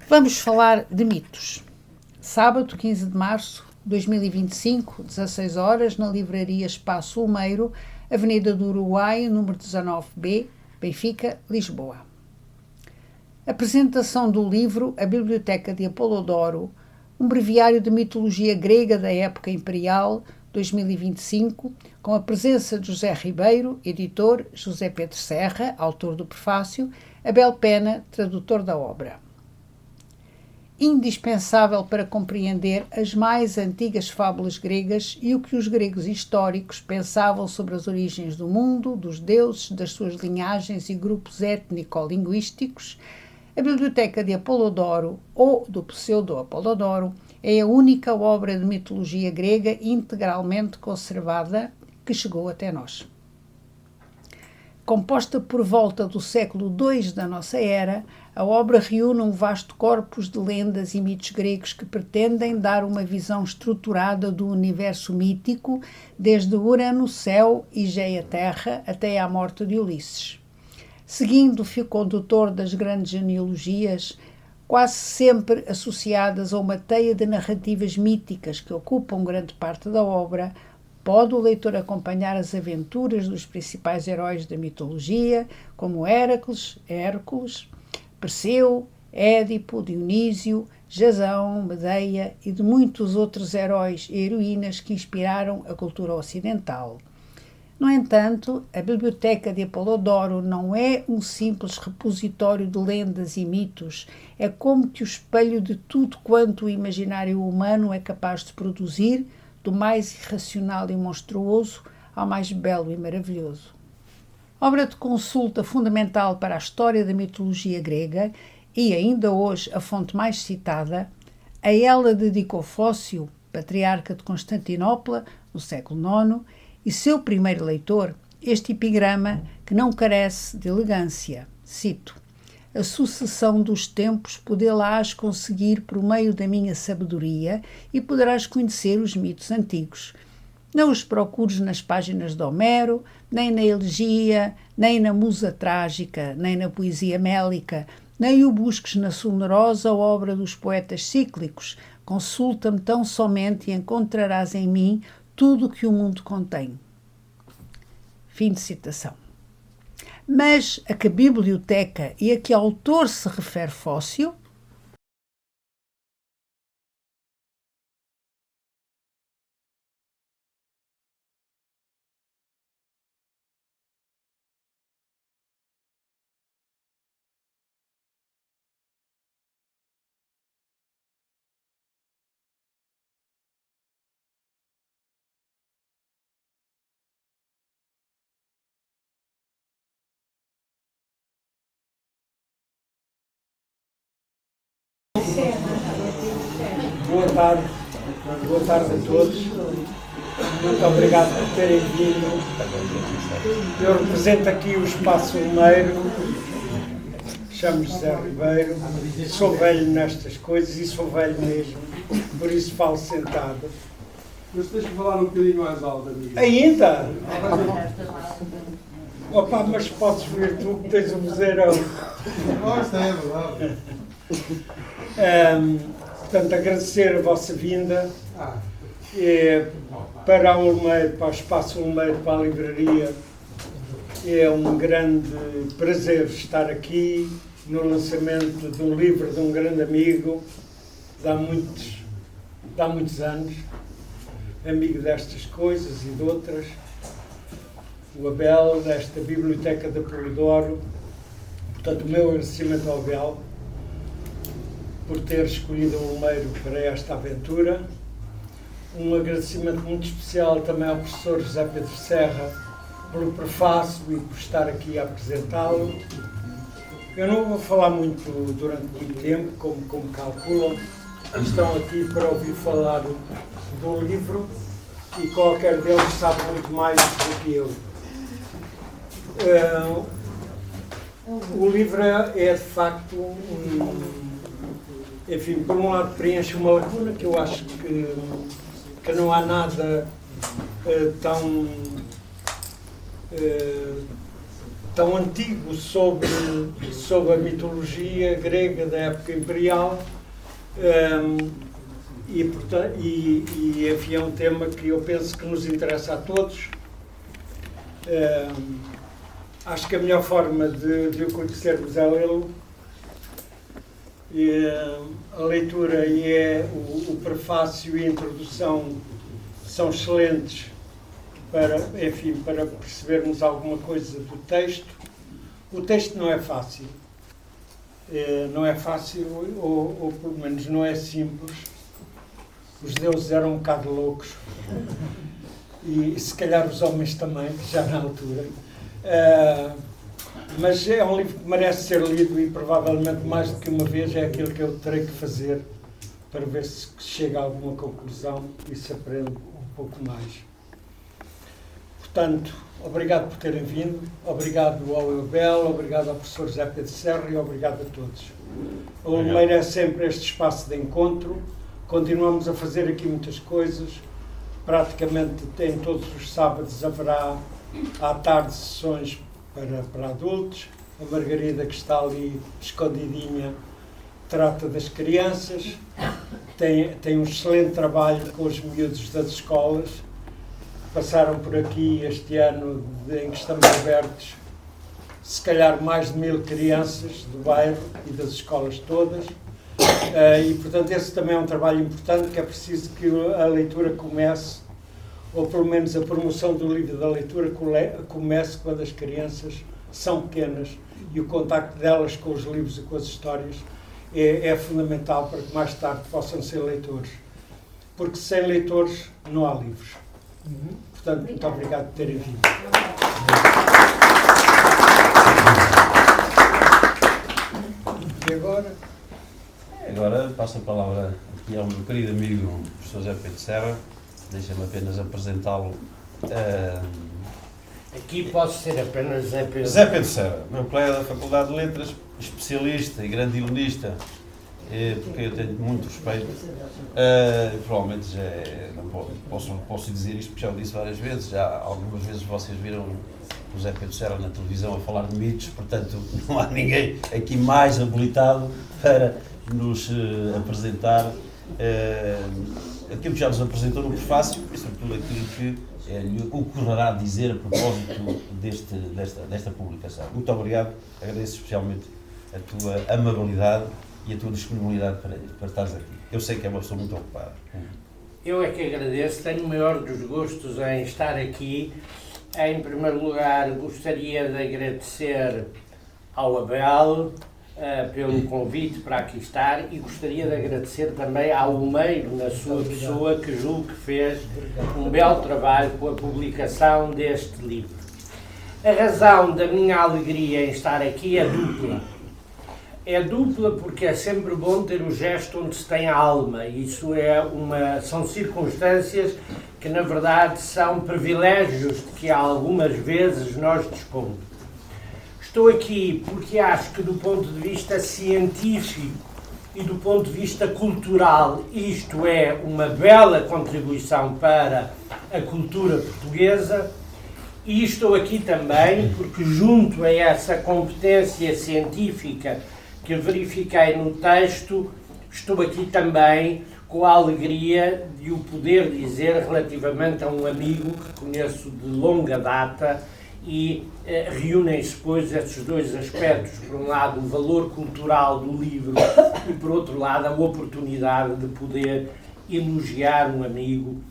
Vamos falar de mitos. Sábado, 15 de março de 2025, 16 horas, na livraria Espaço Ulmeiro, Avenida do Uruguai, número 19B, Benfica, Lisboa. Apresentação do livro A Biblioteca de Apolodoro, um breviário de mitologia grega da época imperial, 2025, com a presença de José Ribeiro, editor, José Pedro Serra, autor do prefácio, Abel Pena, tradutor da obra. Indispensável para compreender as mais antigas fábulas gregas e o que os gregos históricos pensavam sobre as origens do mundo, dos deuses, das suas linhagens e grupos étnico-linguísticos, a Biblioteca de Apolodoro, ou do pseudo-Apolodoro, é a única obra de mitologia grega integralmente conservada que chegou até nós. Composta por volta do século II da nossa era, a obra reúne um vasto corpus de lendas e mitos gregos que pretendem dar uma visão estruturada do universo mítico, desde Urano, céu, e Geia, terra, até à morte de Ulisses. Seguindo o fio condutor das grandes genealogias, quase sempre associadas a uma teia de narrativas míticas que ocupam grande parte da obra, pode o leitor acompanhar as aventuras dos principais heróis da mitologia, como Hércules, Perseu, Édipo, Dionísio, Jasão, Medeia e de muitos outros heróis e heroínas que inspiraram a cultura ocidental. No entanto, a Biblioteca de Apolodoro não é um simples repositório de lendas e mitos, é como que o espelho de tudo quanto o imaginário humano é capaz de produzir, do mais irracional e monstruoso ao mais belo e maravilhoso. Obra de consulta fundamental para a história da mitologia grega e, ainda hoje, a fonte mais citada, a ela dedicou Fócio, patriarca de Constantinopla, no século IX, e seu primeiro leitor, este epigrama que não carece de elegância. Cito: a sucessão dos tempos podê-la-ás conseguir por meio da minha sabedoria e poderás conhecer os mitos antigos. Não os procures nas páginas de Homero, nem na elegia, nem na musa trágica, nem na poesia mélica, nem o busques na sonorosa obra dos poetas cíclicos. Consulta-me tão somente e encontrarás em mim tudo o que o mundo contém. Fim de citação. Mas a que biblioteca e a que autor se refere Fócio? Boa tarde a todos. Muito obrigado por terem vindo. Eu represento aqui o Espaço Ulmeiro. Chamo-me José Ribeiro. Sou velho nestas coisas e sou velho mesmo. Por isso falo sentado. Mas tens que falar um bocadinho mais alto, amigo. Ainda? Opa, mas podes ver tu que tens um vozeirão. Isto é verdade. Portanto, agradecer a vossa vinda para o Ulmeiro, para o Espaço Ulmeiro, para a livraria. É um grande prazer estar aqui no lançamento de um livro de um grande amigo de há muitos anos, amigo destas coisas e de outras, o Abel, desta Biblioteca de Apolodoro. Portanto, o meu agradecimento ao Abel por ter escolhido o Ulmeiro para esta aventura. Um agradecimento muito especial também ao professor José Pedro Serra pelo prefácio e por estar aqui a apresentá-lo. Eu não vou falar muito durante muito tempo, como calculam. Estão aqui para ouvir falar do livro e qualquer deles sabe muito mais do que eu. O livro é de facto enfim, por um lado preenche uma lacuna que eu acho que não há nada tão tão antigo sobre a mitologia grega da época imperial, e enfim, é um tema que eu penso que nos interessa a todos. Acho que a melhor forma de o conhecermos é lê-lo. A leitura e o prefácio e a introdução são excelentes para percebermos alguma coisa do texto. O texto não é fácil. Não é fácil, ou pelo menos não é simples. Os deuses eram um bocado loucos. E se calhar os homens também, já na altura. Mas é um livro que merece ser lido e provavelmente mais do que uma vez é aquilo que eu terei que fazer para ver se chega a alguma conclusão e se aprende um pouco mais. Portanto, obrigado por terem vindo, obrigado ao Eubel, obrigado ao professor José Pedro Serra e obrigado a todos. A Olimeira é sempre este espaço de encontro, continuamos a fazer aqui muitas coisas, praticamente em todos os sábados haverá à tarde sessões para adultos. A Margarida, que está ali escondidinha, trata das crianças, tem um excelente trabalho com os miúdos das escolas. Passaram por aqui este ano em que estamos abertos, se calhar mais de 1000 crianças do bairro e das escolas todas. E, portanto, esse também é um trabalho importante, que é preciso que a leitura comece, ou pelo menos a promoção do livro da leitura comece quando as crianças são pequenas, e o contacto delas com os livros e com as histórias é fundamental para que mais tarde possam ser leitores. Porque sem leitores não há livros. Portanto, muito obrigado por terem vindo. E agora? Agora passo a palavra aqui ao meu querido amigo, o professor José Pedro Serra. Deixa-me apenas apresentá-lo. Aqui posso ser apenas José Pedro. José Pedro Serra, meu colega da Faculdade de Letras, especialista e grande ironista, porque eu tenho muito respeito. Provavelmente já não posso dizer isto, porque já o disse várias vezes. Já algumas vezes vocês viram o José Pedro Serra na televisão a falar de mitos, portanto não há ninguém aqui mais habilitado para nos apresentar aquilo que já nos apresentou no prefácio, e sobretudo aquilo que lhe ocorrerá dizer a propósito desta publicação. Muito obrigado, agradeço especialmente a tua amabilidade e a tua disponibilidade para estares aqui. Eu sei que é uma pessoa muito ocupada. Eu é que agradeço, tenho o maior dos gostos em estar aqui. Em primeiro lugar, gostaria de agradecer ao Abel pelo convite para aqui estar, e gostaria de agradecer também ao Olimeiro, na sua pessoa, que julgo que fez um belo trabalho com a publicação deste livro. A razão da minha alegria em estar aqui é dupla. É dupla porque é sempre bom ter o gesto onde se tem a alma. Isso são circunstâncias que, na verdade, são privilégios de que algumas vezes nós dispomos. Estou aqui porque acho que, do ponto de vista científico e do ponto de vista cultural, isto é uma bela contribuição para a cultura portuguesa. E estou aqui também porque, junto a essa competência científica que verifiquei no texto, estou aqui também com a alegria de o poder dizer relativamente a um amigo que conheço de longa data, e reúnem-se, pois, esses dois aspectos. Por um lado, o valor cultural do livro e, por outro lado, a oportunidade de poder elogiar um amigo.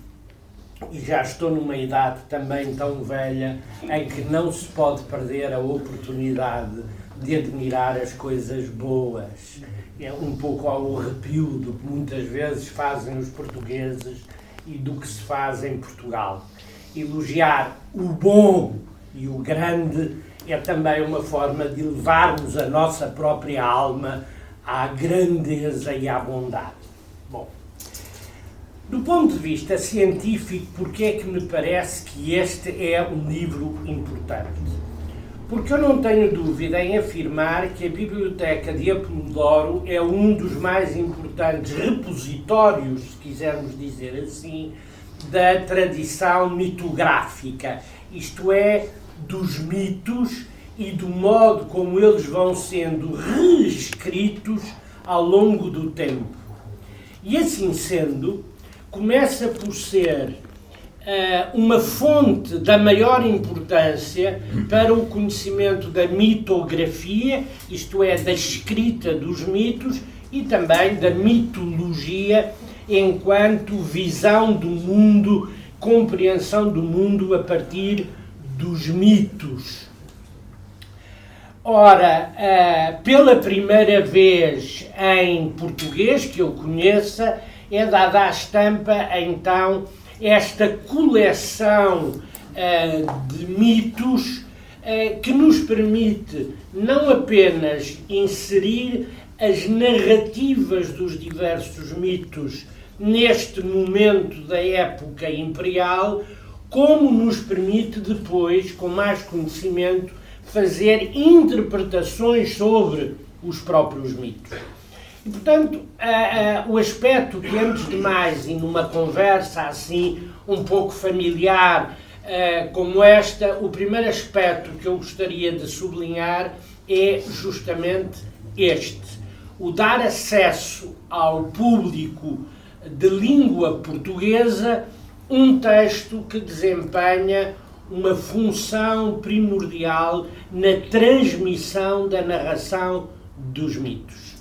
E já estou numa idade também tão velha em que não se pode perder a oportunidade de admirar as coisas boas. É um pouco ao arrepio do que muitas vezes fazem os portugueses e do que se faz em Portugal. Elogiar o bom e o grande é também uma forma de levarmos a nossa própria alma à grandeza e à bondade. Bom, do ponto de vista científico, porque é que me parece que este é um livro importante? Porque eu não tenho dúvida em afirmar que a Biblioteca de Apolodoro é um dos mais importantes repositórios, se quisermos dizer assim, da tradição mitográfica, isto é, dos mitos e do modo como eles vão sendo reescritos ao longo do tempo. E assim sendo, começa por ser uma fonte da maior importância para o conhecimento da mitografia, isto é, da escrita dos mitos, e também da mitologia enquanto visão do mundo, compreensão do mundo a partir dos mitos. Ora, pela primeira vez em português que eu conheça, é dada à estampa, então, esta coleção de mitos que nos permite não apenas inserir as narrativas dos diversos mitos neste momento da época imperial, como nos permite depois, com mais conhecimento, fazer interpretações sobre os próprios mitos. E, portanto, o aspecto que, antes de mais, e numa conversa assim um pouco familiar como esta, o primeiro aspecto que eu gostaria de sublinhar é justamente este: o dar acesso ao público de língua portuguesa um texto que desempenha uma função primordial na transmissão da narração dos mitos.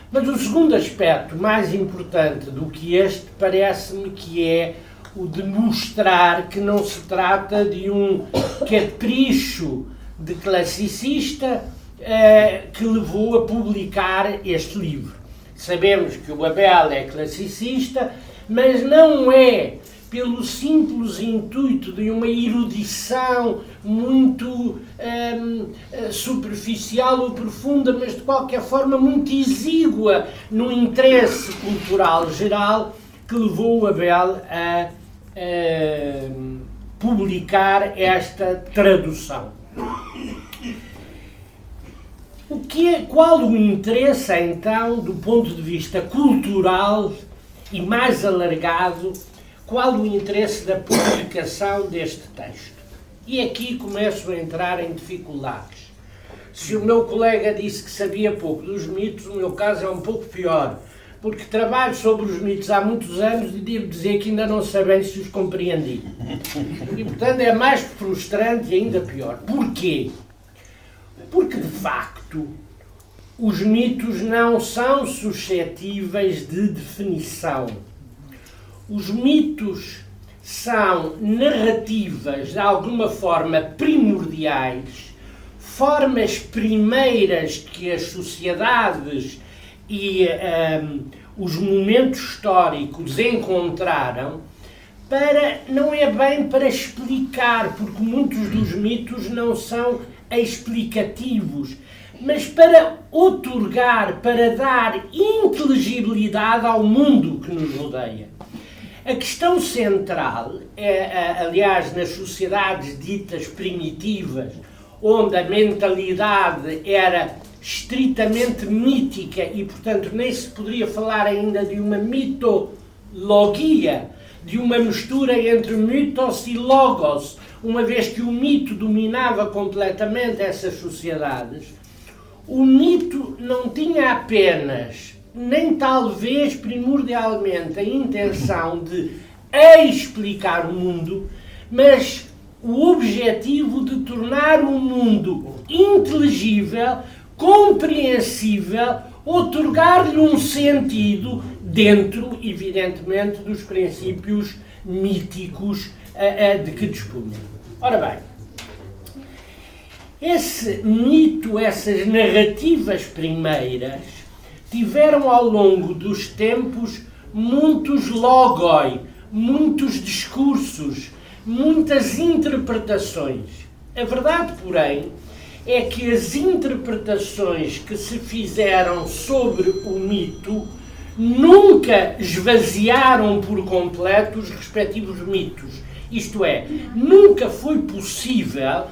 Mas o segundo aspecto, mais importante do que este, parece-me que é o de mostrar que não se trata de um capricho de classicista que levou a publicar este livro. Sabemos que o Abel é classicista, mas não é pelo simples intuito de uma erudição muito superficial ou profunda, mas de qualquer forma muito exígua no interesse cultural geral, que levou o Abel a publicar esta tradução. Qual o interesse, então, do ponto de vista cultural e mais alargado, qual o interesse da publicação deste texto? E aqui começo a entrar em dificuldades. Se o meu colega disse que sabia pouco dos mitos, o meu caso é um pouco pior, porque trabalho sobre os mitos há muitos anos e devo dizer que ainda não sei bem se os compreendi. E, portanto, é mais frustrante e ainda pior. Porquê? Porque, de facto, os mitos não são suscetíveis de definição. Os mitos são narrativas, de alguma forma, primordiais, formas primeiras que as sociedades e os momentos históricos encontraram não é bem para explicar, porque muitos dos mitos não são explicativos, mas para outorgar, para dar inteligibilidade ao mundo que nos rodeia. A questão central aliás, nas sociedades ditas primitivas, onde a mentalidade era estritamente mítica e, portanto, nem se poderia falar ainda de uma mitologia, de uma mistura entre mitos e logos, uma vez que o mito dominava completamente essas sociedades, o mito não tinha apenas, nem talvez primordialmente, a intenção de explicar o mundo, mas o objetivo de tornar o mundo inteligível, compreensível, outorgar-lhe um sentido dentro, evidentemente, dos princípios míticos de que dispunha. Ora bem, esse mito, essas narrativas primeiras, tiveram ao longo dos tempos muitos logoi, muitos discursos, muitas interpretações. A verdade, porém, é que as interpretações que se fizeram sobre o mito nunca esvaziaram por completo os respectivos mitos. Isto é, nunca foi possível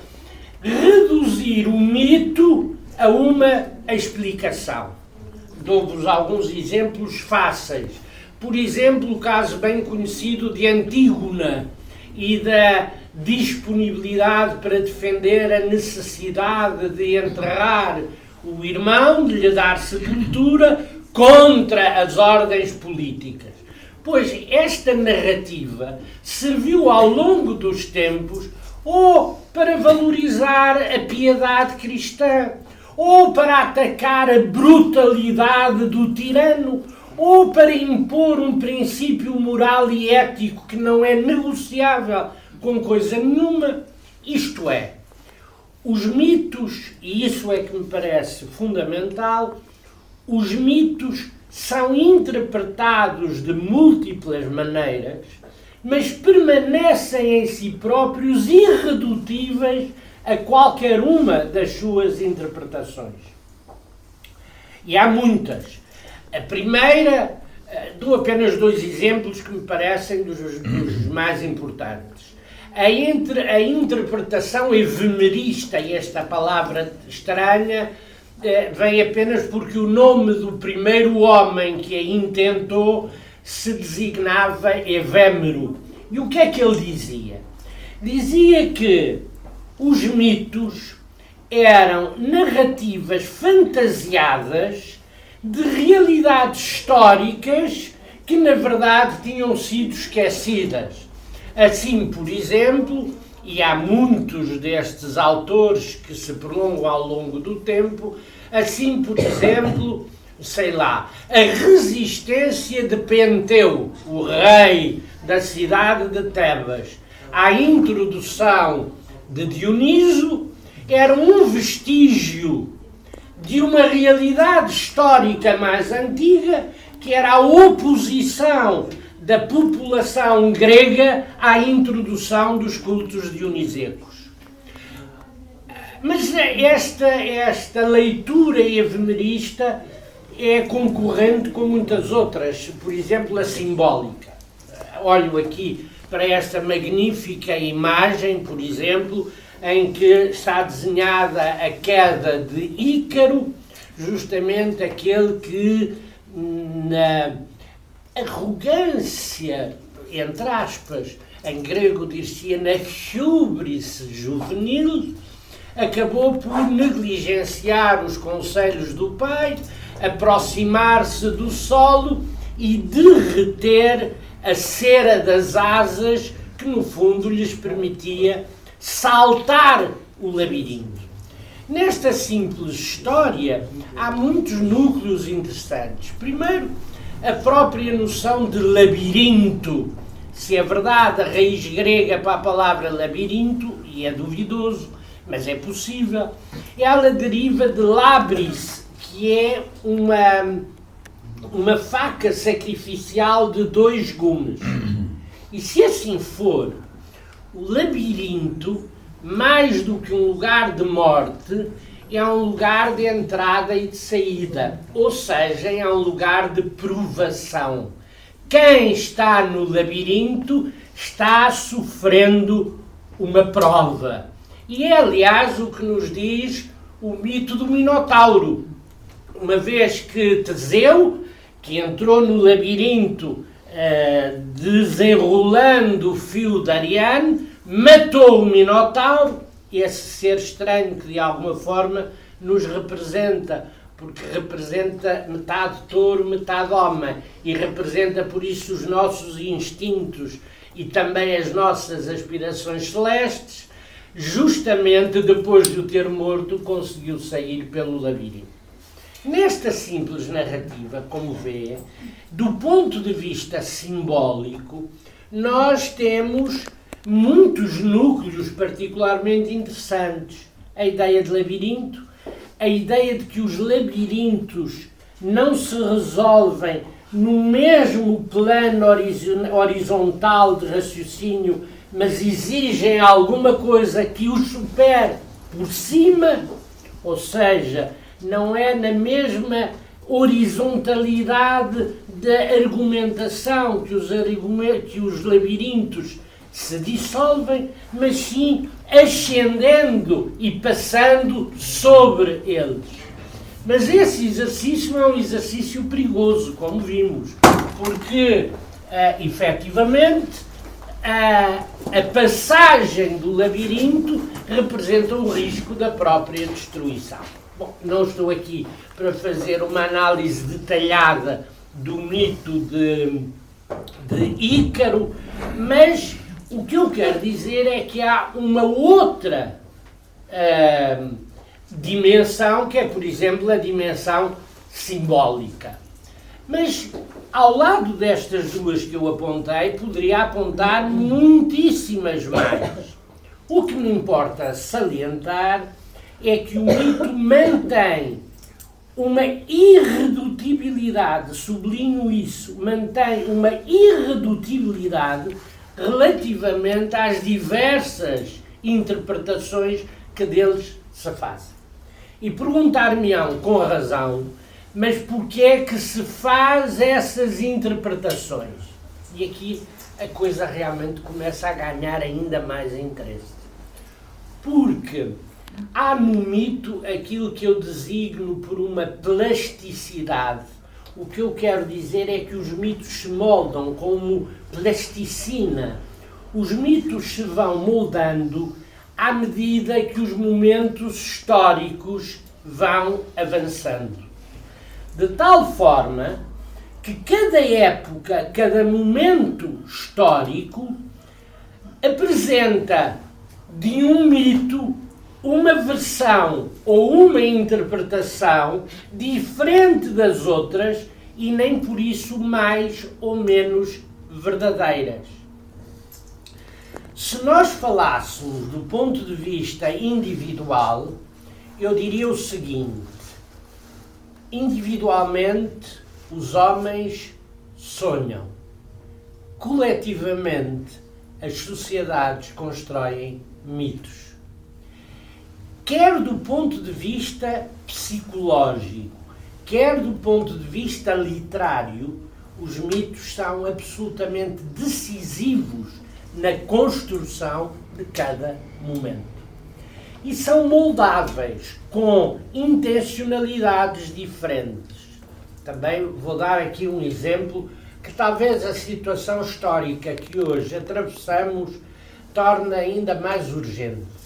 reduzir o mito a uma explicação. Dou-vos alguns exemplos fáceis. Por exemplo, o caso bem conhecido de Antígona e disponibilidade para defender a necessidade de enterrar o irmão, de lhe dar sepultura, contra as ordens políticas. Pois esta narrativa serviu ao longo dos tempos ou para valorizar a piedade cristã, ou para atacar a brutalidade do tirano, ou para impor um princípio moral e ético que não é negociável com coisa nenhuma. Isto é, os mitos, e isso é que me parece fundamental, os mitos são interpretados de múltiplas maneiras, mas permanecem em si próprios irredutíveis a qualquer uma das suas interpretações. E há muitas. A primeira, dou apenas 2 exemplos que me parecem dos mais importantes. A interpretação efemerista, e esta palavra estranha, vem apenas porque o nome do primeiro homem que a intentou se designava Evêmero. E o que é que ele dizia? Dizia que os mitos eram narrativas fantasiadas de realidades históricas que, na verdade, tinham sido esquecidas. Assim, por exemplo, e há muitos destes autores que se prolongam ao longo do tempo, assim, por exemplo, sei lá, a resistência de Penteu, o rei da cidade de Tebas, à introdução de Dioniso, era um vestígio de uma realidade histórica mais antiga, que era a oposição da população grega à introdução dos cultos dionisíacos. Mas esta leitura efemerista é concorrente com muitas outras, por exemplo, a simbólica. Olho aqui para esta magnífica imagem, por exemplo, em que está desenhada a queda de Ícaro, justamente aquele que, na arrogância, entre aspas, em grego dir-se-ia na hubris juvenil, acabou por negligenciar os conselhos do pai, aproximar-se do solo e derreter a cera das asas que, no fundo, lhes permitia saltar o labirinto. Nesta simples história há muitos núcleos interessantes. Primeiro, a própria noção de labirinto. Se é verdade, a raiz grega para a palavra labirinto, e é duvidoso, mas é possível, ela deriva de labris, que é uma faca sacrificial de 2 gumes. E se assim for, o labirinto, mais do que um lugar de morte, é um lugar de entrada e de saída, ou seja, é um lugar de provação. Quem está no labirinto está sofrendo uma prova. E é, aliás, o que nos diz o mito do Minotauro. Uma vez que Teseu, que entrou no labirinto desenrolando o fio de Ariane, matou o Minotauro, esse ser estranho que de alguma forma nos representa, porque representa metade touro, metade homem, e representa por isso os nossos instintos e também as nossas aspirações celestes, justamente depois de o ter morto, conseguiu sair pelo labirinto. Nesta simples narrativa, como vê, do ponto de vista simbólico, nós temos muitos núcleos particularmente interessantes. A ideia de labirinto, a ideia de que os labirintos não se resolvem no mesmo plano horizontal de raciocínio, mas exigem alguma coisa que os supere por cima, ou seja, não é na mesma horizontalidade da argumentação que os labirintos se dissolvem, mas sim ascendendo e passando sobre eles. Mas esse exercício é um exercício perigoso, como vimos, porque, efetivamente, a passagem do labirinto representa o risco da própria destruição. Bom, não estou aqui para fazer uma análise detalhada do mito de Ícaro, mas o que eu quero dizer é que há uma outra dimensão, que é, por exemplo, a dimensão simbólica. Mas, ao lado destas duas que eu apontei, poderia apontar muitíssimas mais. O que me importa salientar é que o mito mantém uma irredutibilidade, sublinho isso, mantém uma irredutibilidade relativamente às diversas interpretações que deles se fazem. E perguntar-me-ão, com razão, mas porquê é que se faz essas interpretações? E aqui a coisa realmente começa a ganhar ainda mais interesse. Porque há no mito aquilo que eu designo por uma plasticidade. O que eu quero dizer é que os mitos se moldam como plasticina. Os mitos se vão moldando à medida que os momentos históricos vão avançando. De tal forma que cada época, cada momento histórico apresenta de um mito uma versão ou uma interpretação diferente das outras e nem por isso mais ou menos verdadeiras. Se nós falássemos do ponto de vista individual, eu diria o seguinte: individualmente os homens sonham, coletivamente as sociedades constroem mitos. Quer do ponto de vista psicológico, quer do ponto de vista literário, os mitos são absolutamente decisivos na construção de cada momento. E são moldáveis, com intencionalidades diferentes. Também vou dar aqui um exemplo que talvez a situação histórica que hoje atravessamos torna ainda mais urgente.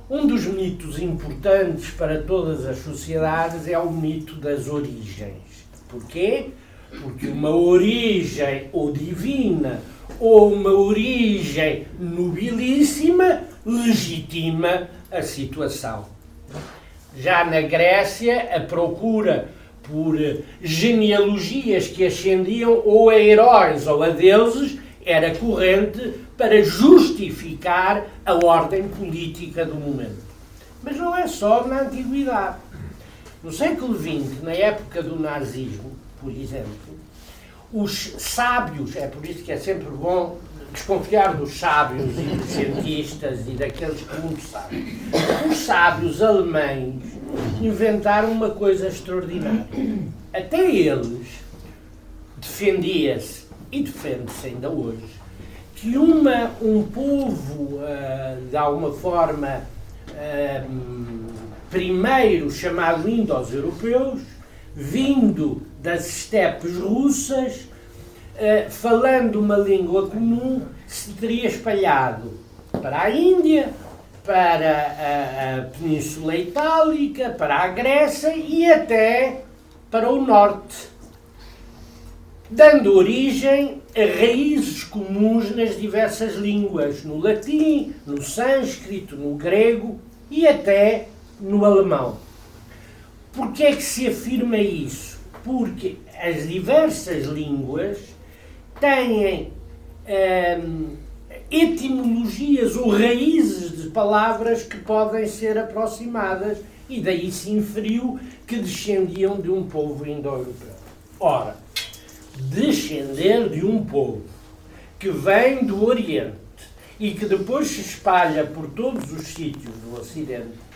Um dos mitos importantes para todas as sociedades é o mito das origens. Porquê? Porque uma origem ou divina ou uma origem nobilíssima legitima a situação. Já na Grécia, a procura por genealogias que ascendiam ou a heróis ou a deuses era corrente para justificar a ordem política do momento. Mas não é só na antiguidade. No século XX, na época do nazismo, por exemplo, os sábios, é por isso que é sempre bom desconfiar dos sábios e dos cientistas e daqueles que muito sabem. Os sábios alemães inventaram uma coisa extraordinária. Até eles defendia-se, e defende-se ainda hoje, que um povo, de alguma forma, primeiro chamado indo-europeus, vindo das estepes russas, falando uma língua comum, se teria espalhado para a Índia, para a Península Itálica, para a Grécia e até para o norte, dando origem a raízes comuns nas diversas línguas, no latim, no sânscrito, no grego e até no alemão. Porquê é que se afirma isso? Porque as diversas línguas têm etimologias ou raízes de palavras que podem ser aproximadas e daí se inferiu que descendiam de um povo indo-europeu. Ora, descender de um povo que vem do Oriente e que depois se espalha por todos os sítios do Ocidente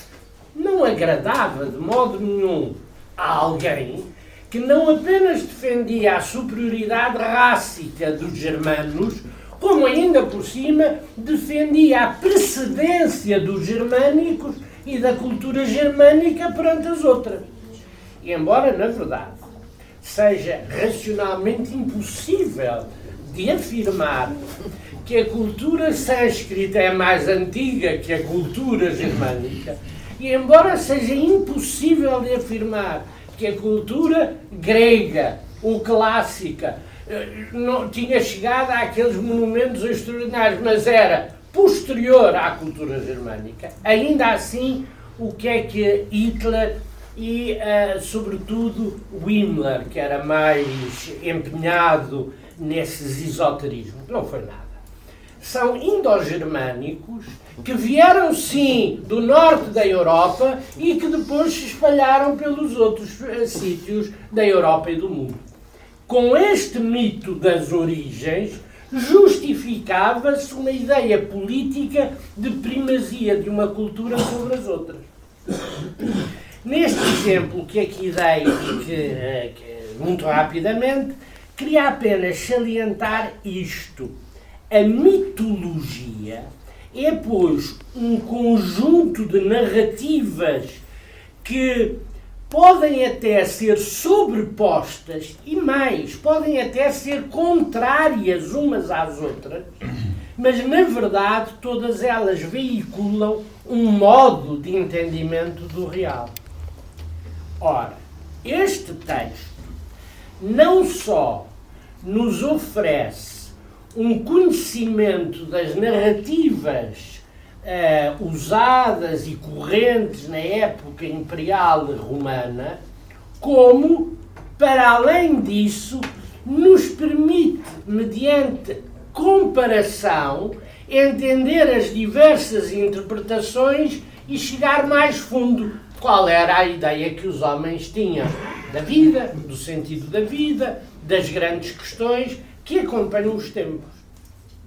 não agradava de modo nenhum a alguém que não apenas defendia a superioridade rássica dos germanos, como ainda por cima defendia a precedência dos germânicos e da cultura germânica perante as outras. E embora, na verdade, seja racionalmente impossível de afirmar que a cultura sânscrita é mais antiga que a cultura germânica, e embora seja impossível de afirmar que a cultura grega ou clássica não tinha chegado àqueles monumentos extraordinários, mas era posterior à cultura germânica, ainda assim, o que é que Hitler e, sobretudo, o Himmler, que era mais empenhado nesses esoterismos, não foi nada. São indo-germânicos que vieram, sim, do norte da Europa e que depois se espalharam pelos outros sítios da Europa e do mundo. Com este mito das origens, justificava-se uma ideia política de primazia de uma cultura sobre as outras. Neste exemplo que aqui dei, muito rapidamente, queria apenas salientar isto. A mitologia é, pois, um conjunto de narrativas que podem até ser sobrepostas e mais, podem até ser contrárias umas às outras, mas na verdade todas elas veiculam um modo de entendimento do real. Ora, este texto não só nos oferece um conhecimento das narrativas usadas e correntes na época imperial romana, como, para além disso, nos permite, mediante comparação, entender as diversas interpretações e chegar mais fundo qual era a ideia que os homens tinham da vida, do sentido da vida, das grandes questões que acompanham os tempos.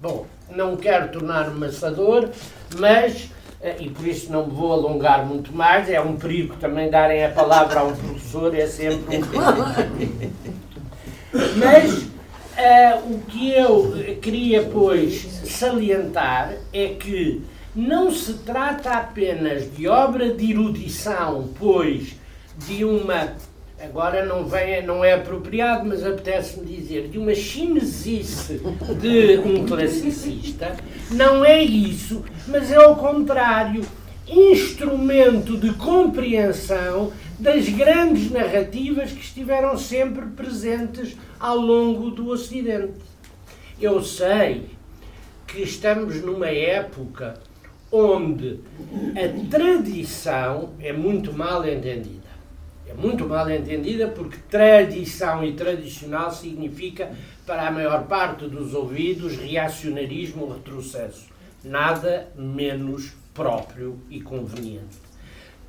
Bom, não quero tornar-me maçador, mas, e por isso não me vou alongar muito mais, é um perigo também darem a palavra a um professor, é sempre um perigo. Mas o que eu queria, pois, salientar é que não se trata apenas de obra de erudição, pois de uma, agora não é apropriado, mas apetece-me dizer, de uma chinesice de um classicista, não é isso, mas é ao contrário, instrumento de compreensão das grandes narrativas que estiveram sempre presentes ao longo do Ocidente. Eu sei que estamos numa época onde a tradição é muito mal entendida. É muito mal entendida porque tradição e tradicional significa, para a maior parte dos ouvidos, reacionarismo ou retrocesso. Nada menos próprio e conveniente.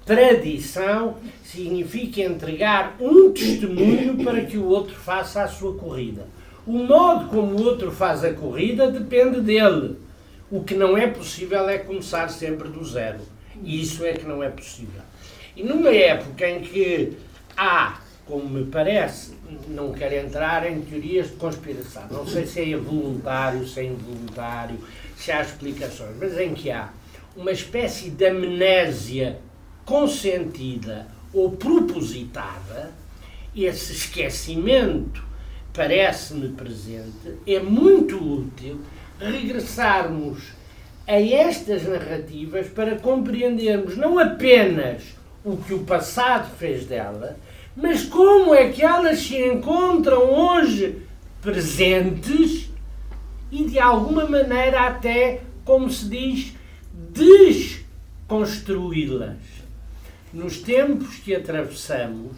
Tradição significa entregar um testemunho para que o outro faça a sua corrida. O modo como o outro faz a corrida depende dele. O que não é possível é começar sempre do zero. E isso é que não é possível. E numa época em que há, como me parece, não quero entrar em teorias de conspiração, não sei se é voluntário, se é involuntário, se há explicações, mas em que há uma espécie de amnésia consentida ou propositada, esse esquecimento parece-me presente, é muito útil regressarmos a estas narrativas para compreendermos não apenas o que o passado fez dela, mas como é que elas se encontram hoje presentes e de alguma maneira até, como se diz, desconstruí-las. Nos tempos que atravessamos,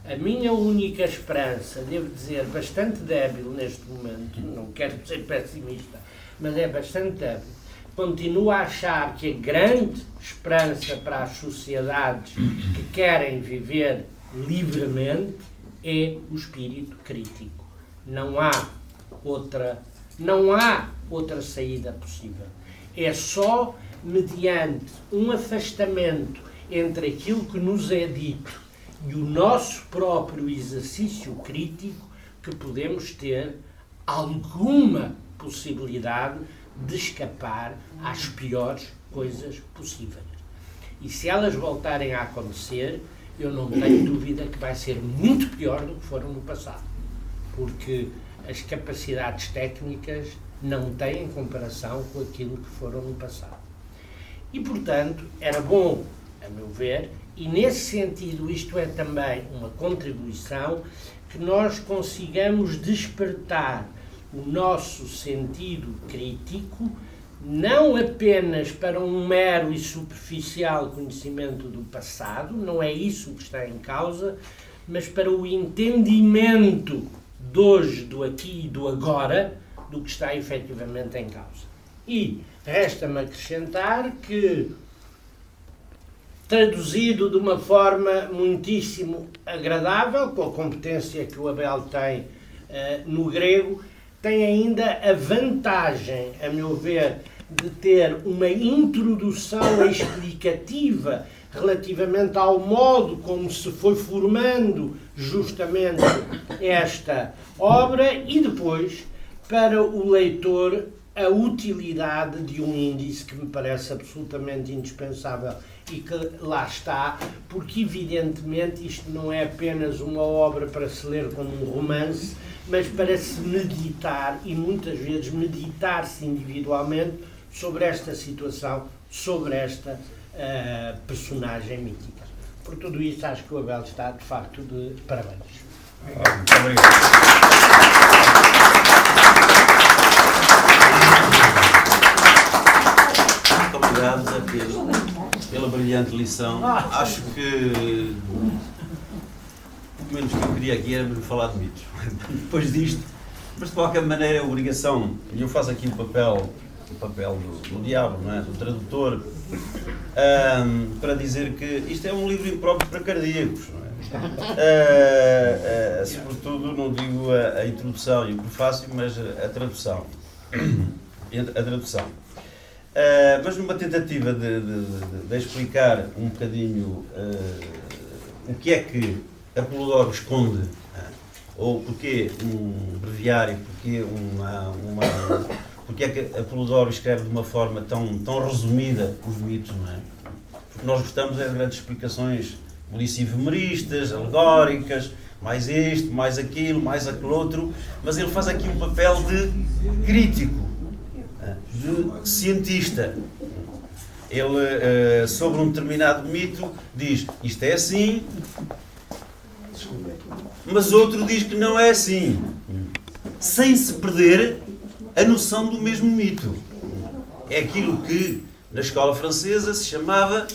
a minha única esperança, devo dizer, bastante débil neste momento, não quero ser pessimista, mas é bastante débil, continuo a achar que a grande esperança para as sociedades que querem viver livremente é o espírito crítico. Não há outra saída possível. É só mediante um afastamento entre aquilo que nos é dito e o nosso próprio exercício crítico que podemos ter alguma possibilidade de escapar às piores coisas possíveis. E se elas voltarem a acontecer, eu não tenho dúvida que vai ser muito pior do que foram no passado. Porque as capacidades técnicas não têm comparação com aquilo que foram no passado. E, portanto, era bom, a meu ver, e nesse sentido isto é também uma contribuição, que nós consigamos despertar o nosso sentido crítico, não apenas para um mero e superficial conhecimento do passado, não é isso que está em causa, mas para o entendimento de hoje, do aqui e do agora, do que está efetivamente em causa. E resta-me acrescentar que, traduzido de uma forma muitíssimo agradável, com a competência que o Abel tem no grego, tem ainda a vantagem, a meu ver, de ter uma introdução explicativa relativamente ao modo como se foi formando justamente esta obra e depois, para o leitor, a utilidade de um índice que me parece absolutamente indispensável e que lá está, porque evidentemente isto não é apenas uma obra para se ler como um romance, mas para se meditar e muitas vezes meditar-se individualmente sobre esta situação, sobre esta personagem mítica. Por tudo isso, acho que o Abel está de facto de parabéns. Muito obrigado. Obrigado, Zé Pedro, pela brilhante lição. Acho que o menos que eu queria aqui era falar de mitos. Depois disto, mas de qualquer maneira é obrigação, e eu faço aqui o papel do diabo, não é? Do tradutor, para dizer que isto é um livro impróprio para cardíacos, não é? Sobretudo, não digo a introdução e o prefácio, mas a tradução. Mas numa tentativa de explicar um bocadinho o que é que Apolodoro esconde, ou porque um breviário, porque é que Apolodoro escreve de uma forma tão resumida os mitos, não é? Porque nós gostamos de grandes explicações policivo-humoristas, alegóricas, mais isto, mais aquilo, mais aquele outro, mas ele faz aqui um papel de crítico, de cientista. Ele, sobre um determinado mito, diz isto é assim, mas outro diz que não é assim, sem se perder a noção do mesmo mito. É aquilo que na escola francesa se chamavam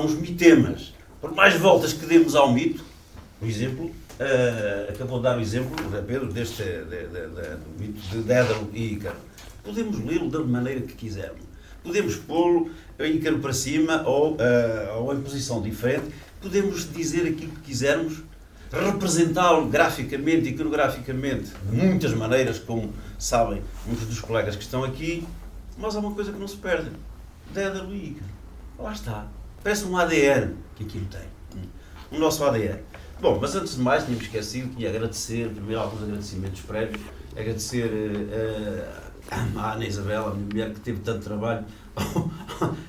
os mitemas. Por mais voltas que demos ao mito, por exemplo, acabou de dar o exemplo, o Zé Pedro, do mito de Dédalo e Ícaro. Podemos lê-lo da maneira que quisermos. Podemos pô-lo Ícaro para cima ou em posição diferente. Podemos dizer aquilo que quisermos, representá-lo graficamente e iconograficamente de muitas maneiras, como sabem muitos dos colegas que estão aqui, mas há uma coisa que não se perde. Dédalo e Ícaro. Lá está. Parece um ADN que aquilo tem. O nosso ADN. Bom, mas antes de mais, tínhamos esquecido que ia agradecer, primeiro alguns agradecimentos prévios, agradecer à Ana Isabel, a minha mulher, que teve tanto trabalho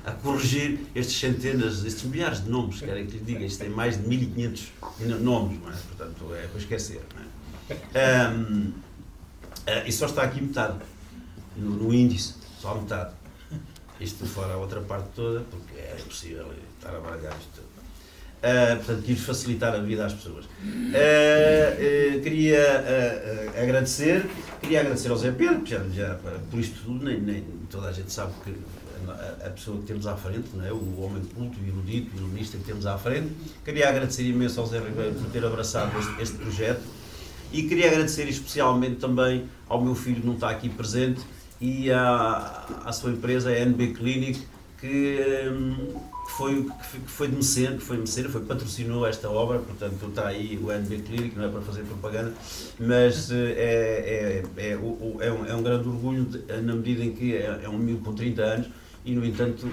a corrigir estes milhares de nomes, querem que lhe diga, isto tem mais de 1500 nomes, não é? Portanto, é para esquecer, não é? E só está aqui metade, no índice, só metade. Isto fora a outra parte toda, porque é impossível estar a baralhar isto tudo. Portanto, quis facilitar a vida às pessoas. Queria agradecer ao Zé Pedro, já por isto tudo, nem toda a gente sabe que a pessoa que temos à frente, não é? O homem culto, erudito, iluminista que temos à frente. Queria agradecer imenso ao Zé Ribeiro por ter abraçado este projeto e queria agradecer especialmente também ao meu filho que não está aqui presente e à sua empresa, a NB Clinic, que foi mecena, patrocinou esta obra, portanto está aí o NB Clinic, não é para fazer propaganda, mas é um grande orgulho na medida em que é um amigo com 30 anos e, no entanto,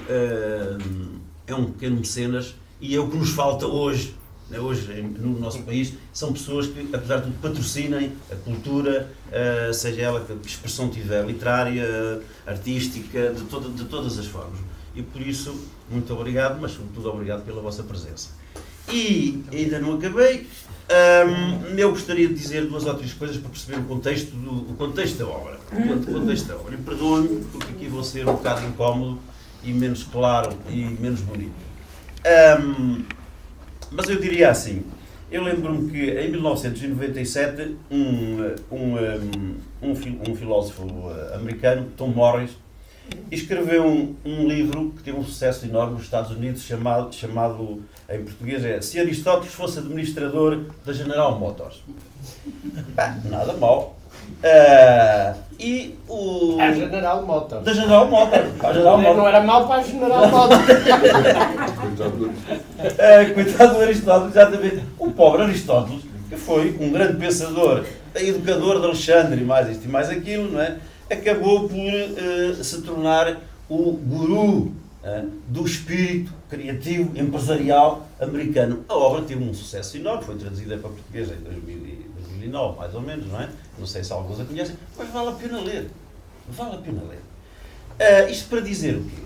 é um pequeno mecenas e é o que nos falta hoje no nosso país, são pessoas que, apesar de tudo, patrocinem a cultura, seja ela que expressão tiver, literária, artística, de todas as formas. E por isso, muito obrigado, mas sobretudo obrigado pela vossa presença. E ainda não acabei. Eu gostaria de dizer 2 ou 3 coisas para perceber o contexto da obra. E perdoem-me, porque aqui vou ser um bocado incómodo e menos claro e menos bonito. Mas eu diria assim, eu lembro-me que em 1997 um filósofo americano, Tom Morris, escreveu um livro que teve um sucesso enorme nos Estados Unidos, chamado em português Se Aristóteles fosse administrador da General Motors. Nada mal. A General Motors. Da General Motors. Não era mal para a General Motors. Coitado do Aristóteles, exatamente. O pobre Aristóteles, que foi um grande pensador, educador de Alexandre e mais isto e mais aquilo, não é? Acabou por se tornar o guru do espírito criativo, empresarial americano. A obra teve um sucesso enorme, foi traduzida para português em 2009, mais ou menos, não é? Não sei se alguns a conhecem, mas vale a pena ler. Vale a pena ler. Isto para dizer o quê?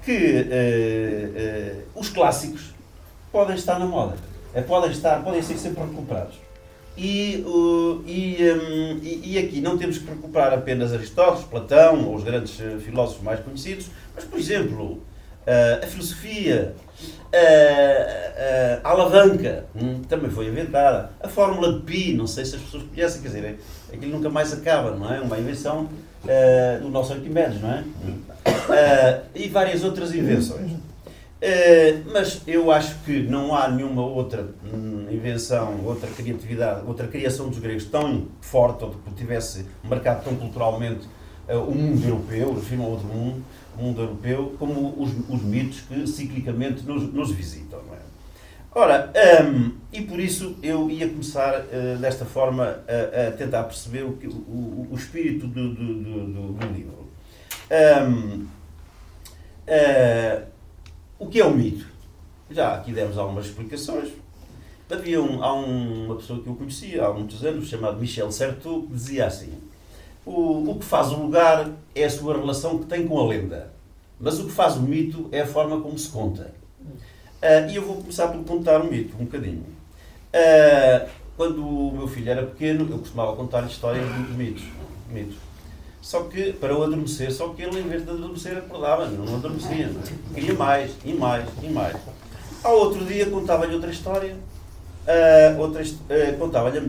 Que os clássicos podem estar na moda, podem ser sempre recuperados. E aqui não temos que recuperar apenas Aristóteles, Platão ou os grandes filósofos mais conhecidos, mas, por exemplo, a filosofia, a alavanca, também foi inventada, a fórmula de Pi, não sei se as pessoas conhecem, quer dizer, aquilo nunca mais acaba, não é? Uma invenção do nosso Arquimedes, não é? E várias outras invenções. Mas eu acho que não há nenhuma outra invenção, outra criatividade, outra criação dos gregos tão forte, ou que tivesse marcado tão culturalmente o mundo europeu, refiro a outro mundo, o mundo europeu, como os mitos que ciclicamente nos visitam. Não é? Ora, e por isso eu ia começar desta forma a tentar perceber o espírito do livro. O que é o mito? Já aqui demos algumas explicações. Há uma pessoa que eu conhecia há muitos anos, chamado Michel Certeau, que dizia assim: o que faz o lugar é a sua relação que tem com a lenda, mas o que faz o mito é a forma como se conta. E eu vou começar por contar um mito, um bocadinho. Quando o meu filho era pequeno, eu costumava contar histórias de mitos. Só que, para o adormecer, ele, em vez de adormecer, acordava, não adormecia, não é? Queria mais, e mais, e mais. Ao outro dia, contava-lhe outra história, contava-lhe a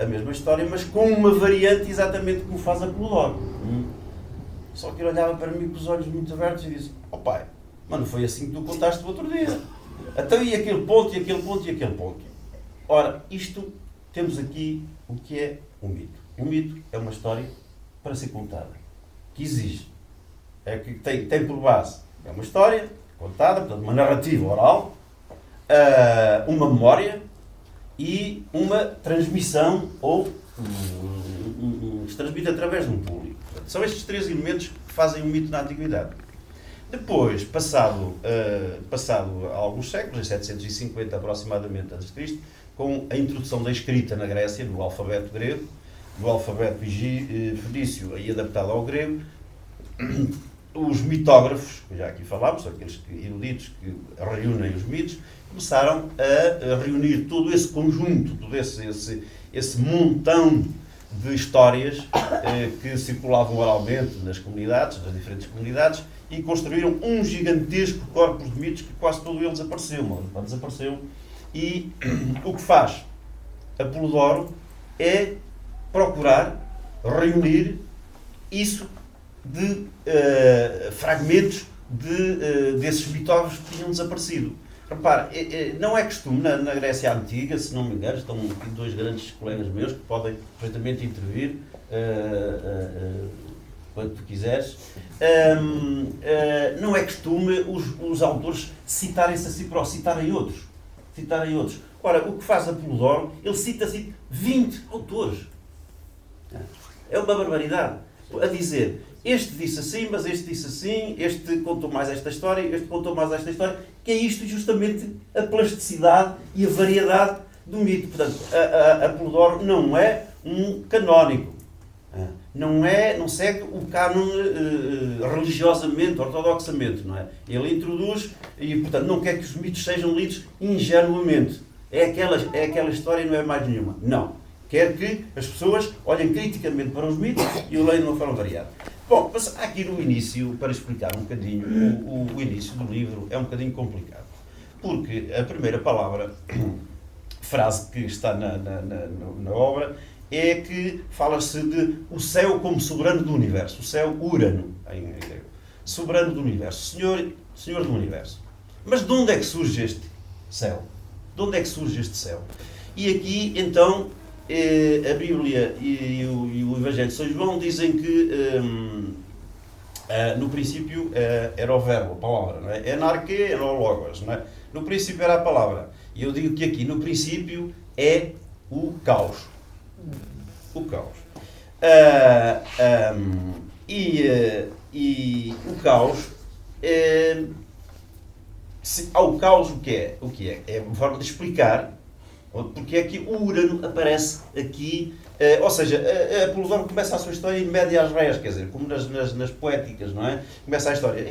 mesma história, mas com uma variante exatamente como faz a Polidoro. Só que ele olhava para mim com os olhos muito abertos e disse: "Ó pai, mas não foi assim que tu contaste o outro dia. Então, e aquele ponto, e aquele ponto, e aquele ponto?" Ora, temos aqui o que é um mito. Um mito é uma história para ser contada, que exige, que tem por base, é uma história contada, portanto, uma narrativa oral, uma memória e uma transmissão, ou se transmite através de um público. Portanto, são estes 3 elementos que fazem o mito na Antiguidade. Depois, passado alguns séculos, em 750 aproximadamente a.C., com a introdução da escrita na Grécia, do alfabeto grego, do alfabeto fenício e adaptado ao grego, os mitógrafos, que já aqui falámos, aqueles eruditos que reúnem os mitos, começaram a reunir todo esse conjunto, todo esse montão de histórias que circulavam oralmente nas diferentes comunidades, e construíram um gigantesco corpus de mitos que quase todo ele desapareceu. E o que faz a Polidoro é procurar reunir isso de fragmentos desses mitógrafos que tinham desaparecido. Repare, não é costume na Grécia Antiga, se não me engano, estão aqui 2 grandes colegas meus que podem perfeitamente intervir quando tu quiseres. Não é costume os autores citarem-se a si próprios, citarem outros. Ora, o que faz a Polidoro, ele cita 20 autores. É uma barbaridade. A dizer, este disse assim, mas este disse assim, este contou mais esta história, este contou mais esta história, que é isto justamente a plasticidade e a variedade do mito. Portanto, a Polidoro não é um canónico. não segue o cânon religiosamente, ortodoxamente, não é? Ele introduz e, portanto, não quer que os mitos sejam lidos ingenuamente. É aquela história e não é mais nenhuma. Não. Quer que as pessoas olhem criticamente para os mitos e o leiam de uma forma variada. Bom, mas aqui no início, para explicar um bocadinho, o início do livro é um bocadinho complicado. Porque a primeira palavra, frase que está na obra, é que fala-se de o céu como soberano do universo. O céu, Urano, em grego. Soberano do universo. Senhor do universo. Mas de onde é que surge este céu? De onde é que surge este céu? E aqui, então, a Bíblia e o Evangelho de São João dizem que no princípio era o verbo, a palavra, não é? Enarque, era o logos, não é? No princípio era a palavra. E eu digo que aqui no princípio é o caos. O caos. E o caos, ao caos o que é? O que é? É uma forma de explicar porque é que o Urano aparece aqui, ou seja, a Polidoro começa a sua história em médias res, quer dizer, como nas poéticas, não é? Começa a história.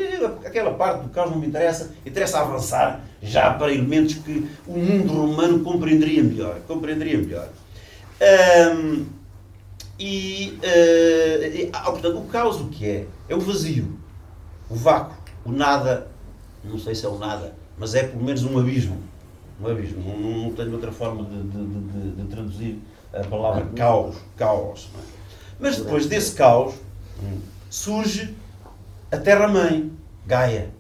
Aquela parte do caos não me interessa, interessa avançar já para elementos que o mundo romano compreenderia melhor. Portanto, o caos o que é? É o vazio, o vácuo, o nada, não sei se é o nada, mas é pelo menos um abismo. Não tenho outra forma de traduzir a palavra caos. Não é? Mas depois desse caos surge a Terra-mãe, Gaia,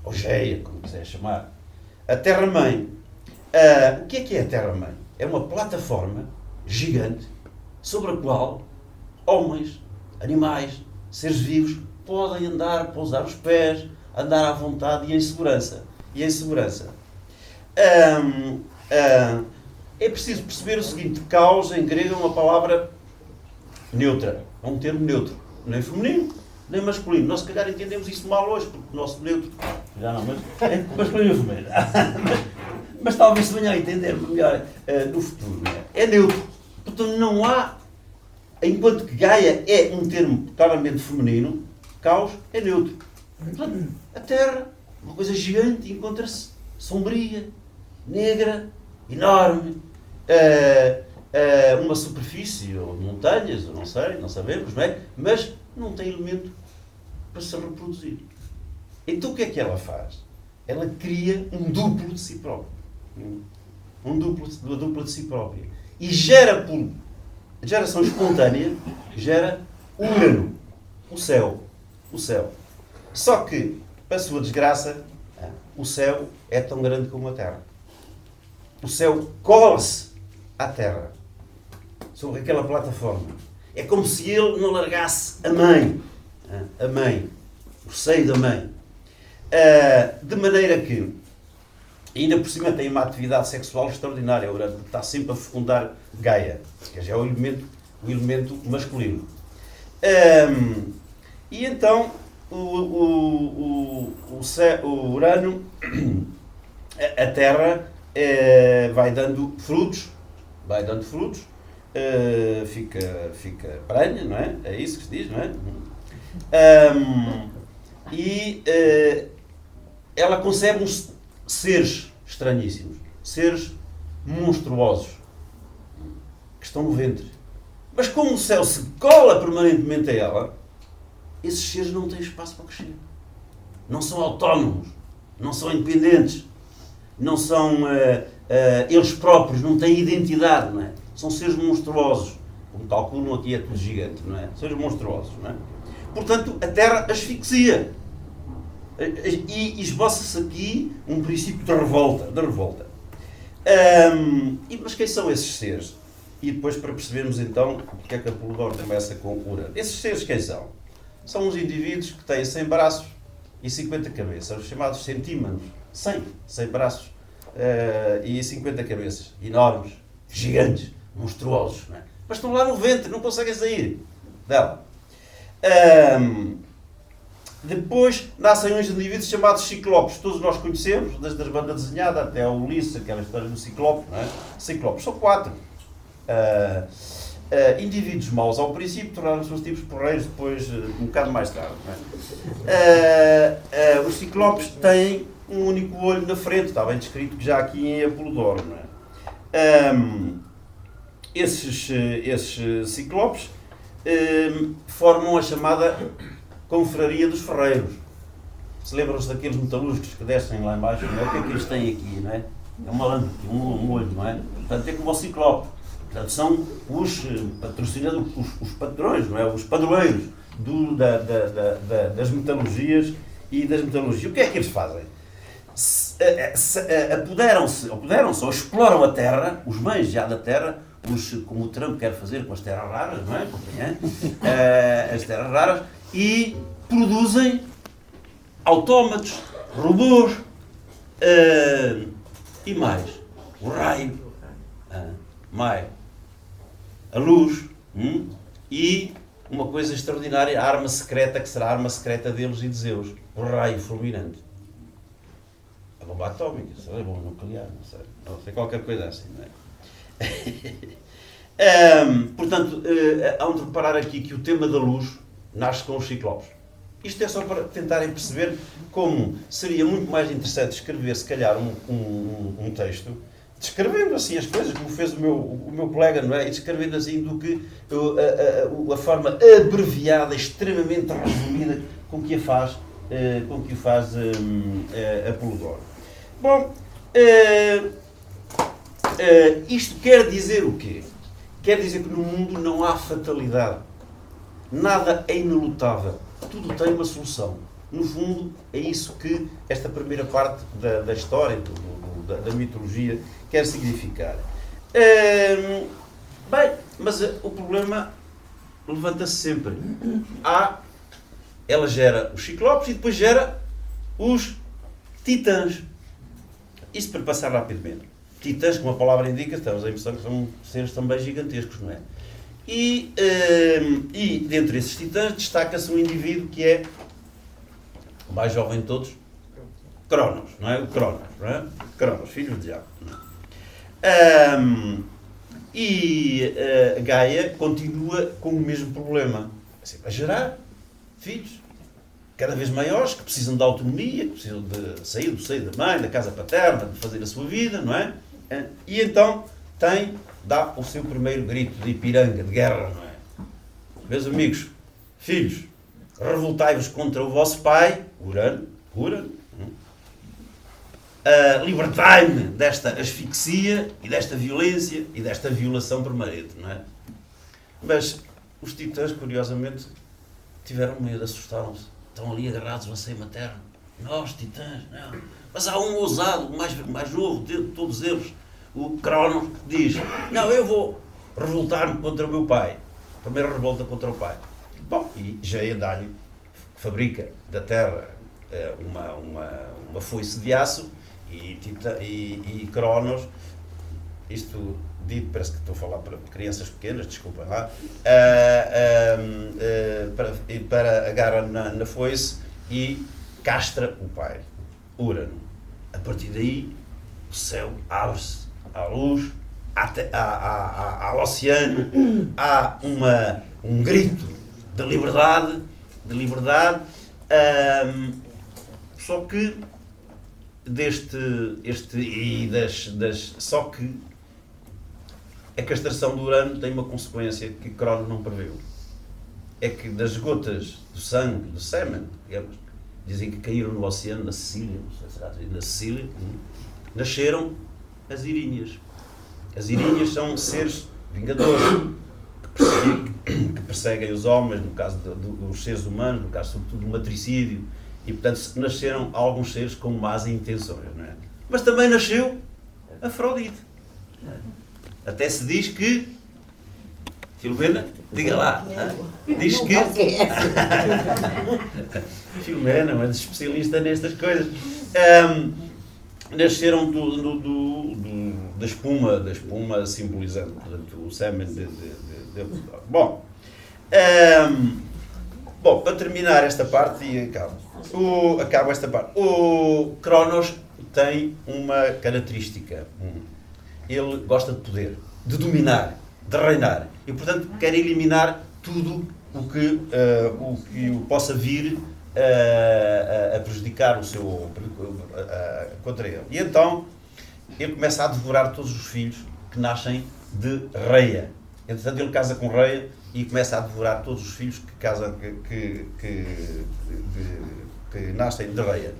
ou Geia, como quiser chamar. A Terra-mãe. O que é a Terra-mãe? É uma plataforma gigante sobre a qual homens, animais, seres vivos podem andar, pousar os pés, andar à vontade e em segurança. É preciso perceber o seguinte: caos em grego é uma palavra neutra, é um termo neutro, nem feminino, nem masculino. Nós se calhar entendemos isso mal hoje, porque o nosso neutro, já não, mas é masculino e feminino. Mas talvez se venha a entender melhor no futuro. Não é? É neutro, portanto não há, enquanto que Gaia é um termo claramente feminino, caos é neutro. Portanto, a Terra, uma coisa gigante, encontra-se sombria, negra, enorme, uma superfície, ou montanhas, ou não sei, não sabemos, não é? Mas não tem elemento para se reproduzir. Então o que é que ela faz? Ela cria um duplo de si própria. Uma dupla de si própria. E gera, por geração espontânea, gera Urano, o céu. Só que, para a sua desgraça, o céu é tão grande como a Terra. O céu cola-se à Terra, sobre aquela plataforma. É como se ele não largasse a mãe, o seio da mãe. De maneira que, ainda por cima, tem uma atividade sexual extraordinária. O Urano está sempre a fecundar Gaia, que já é o elemento masculino. E então, o Urano, a Terra, vai dando frutos, fica prenha, não é? É isso que se diz, não é? Ela concebe uns seres estranhíssimos, seres monstruosos, que estão no ventre. Mas como o céu se cola permanentemente a ela, esses seres não têm espaço para crescer. Não são autónomos, não são independentes, não são eles próprios, não têm identidade, não é? São seres monstruosos. Como calculam aqui é tudo gigante, não é? Seres monstruosos, não é? Portanto, a Terra asfixia. E esboça-se aqui um princípio de revolta. Mas quem são esses seres? E depois, para percebermos então porque é que a Polidoro começa com Urano. Esses seres quem são? São uns indivíduos que têm 100 braços e 50 cabeças, os chamados centímanos. 100 braços e 50 cabeças. Enormes, gigantes, monstruosos. Não é? Mas estão lá no ventre, não conseguem sair dela. Depois nascem uns indivíduos chamados ciclopes. Todos nós conhecemos, desde a banda desenhada até ao Ulisses, aquela história do ciclope. Não é? Ciclopes são 4. indivíduos maus ao princípio tornaram-se os tipos porreiros depois, um bocado mais tarde. Não é? Os ciclopes têm um único olho na frente, está bem descrito já aqui em Apolodoro. Não é? Esses ciclopes formam a chamada confraria dos ferreiros. Se lembram-se daqueles metalúrgicos que descem lá embaixo, não é? O que é que eles têm aqui, não é? É uma lâmpada, um olho, não é? Portanto, é como o ciclope. Portanto, são os patrocinadores, os patrões, não é? Os padroeiros das metalurgias e das metalurgias. O que é que eles fazem? Apoderam-se ou exploram a terra, os bens já da terra, como o Trump quer fazer com as terras raras, não é? As terras raras, e produzem autómatos, robôs e mais. O raio, mais a luz e uma coisa extraordinária, a arma secreta, que será a arma secreta deles e de Zeus, o raio fulminante. A bomba atómica, será a bomba nuclear, não sei, qualquer coisa assim, não é? Portanto, hão de reparar aqui que o tema da luz nasce com os ciclopes. Isto é só para tentarem perceber como seria muito mais interessante escrever, se calhar, um texto, descrevendo assim as coisas, como fez o meu colega, não é? E descrevendo assim do que a forma abreviada, extremamente resumida, com que o faz Apolodoro. Bom, isto quer dizer o quê? Quer dizer que no mundo não há fatalidade. Nada é inelutável. Tudo tem uma solução. No fundo, é isso que esta primeira parte da história, da mitologia, quer significar. Bem, mas o problema levanta-se sempre. Ela gera os ciclopes e depois gera os titãs. Isto para passar rapidamente. Titãs, como a palavra indica, temos a impressão que são seres também gigantescos, não é? E dentre esses titãs destaca-se um indivíduo que é o mais jovem de todos, Cronos, não é? O Cronos, não é? Cronos, filho de Diabo. Gaia continua com o mesmo problema. A gerar filhos cada vez maiores, que precisam de autonomia, que precisam de sair do seio da mãe, da casa paterna, de fazer a sua vida, não é? E então dá o seu primeiro grito de Ipiranga, de guerra, não é? Meus amigos, filhos, revoltai-vos contra o vosso pai, Urano, libertai-me desta asfixia e desta violência e desta violação permanente, não é? Mas os titãs, curiosamente, tiveram medo, assustaram-se. Estão ali agarrados ao seio materno. Nós, titãs, não. Mas há um ousado, o mais novo de todos eles, o Cronos, que diz: não, eu vou revoltar-me contra o meu pai. Primeira revolta contra o pai. Bom, e Geia dá-lhe, fabrica da terra uma foice de aço e Cronos, isto dito, parece que estou a falar para crianças pequenas, desculpem lá, para agarra na foice e castra o pai, Urano. A partir daí, o céu abre-se à luz, ao oceano, há um grito de liberdade, só que só que a castração do Urano tem uma consequência que Cronos não previu. É que das gotas do sangue, do sêmen, digamos, dizem que caíram no oceano, na Sicília, não sei se será na Sicília, nasceram as irinhas. As irinhas são seres vingadores que perseguem os homens, no caso dos seres humanos, no caso sobretudo do matricídio, e portanto nasceram alguns seres com más intenções, não é? Mas também nasceu Afrodite. Até se diz que, Filomena, diga lá, diz que Filomena é uma especialista nestas coisas, nasceram da espuma simbolizando, portanto, o sêmen de Bom, para terminar esta parte, e acabo esta parte, o Cronos tem uma característica. Ele gosta de poder, de dominar. de reinar. E, portanto, quer eliminar tudo o que o possa vir a prejudicar o seu contra ele. E então ele começa a devorar todos os filhos que nascem de Reia. Entretanto, ele casa com Reia e começa a devorar todos os filhos que nascem de Reia.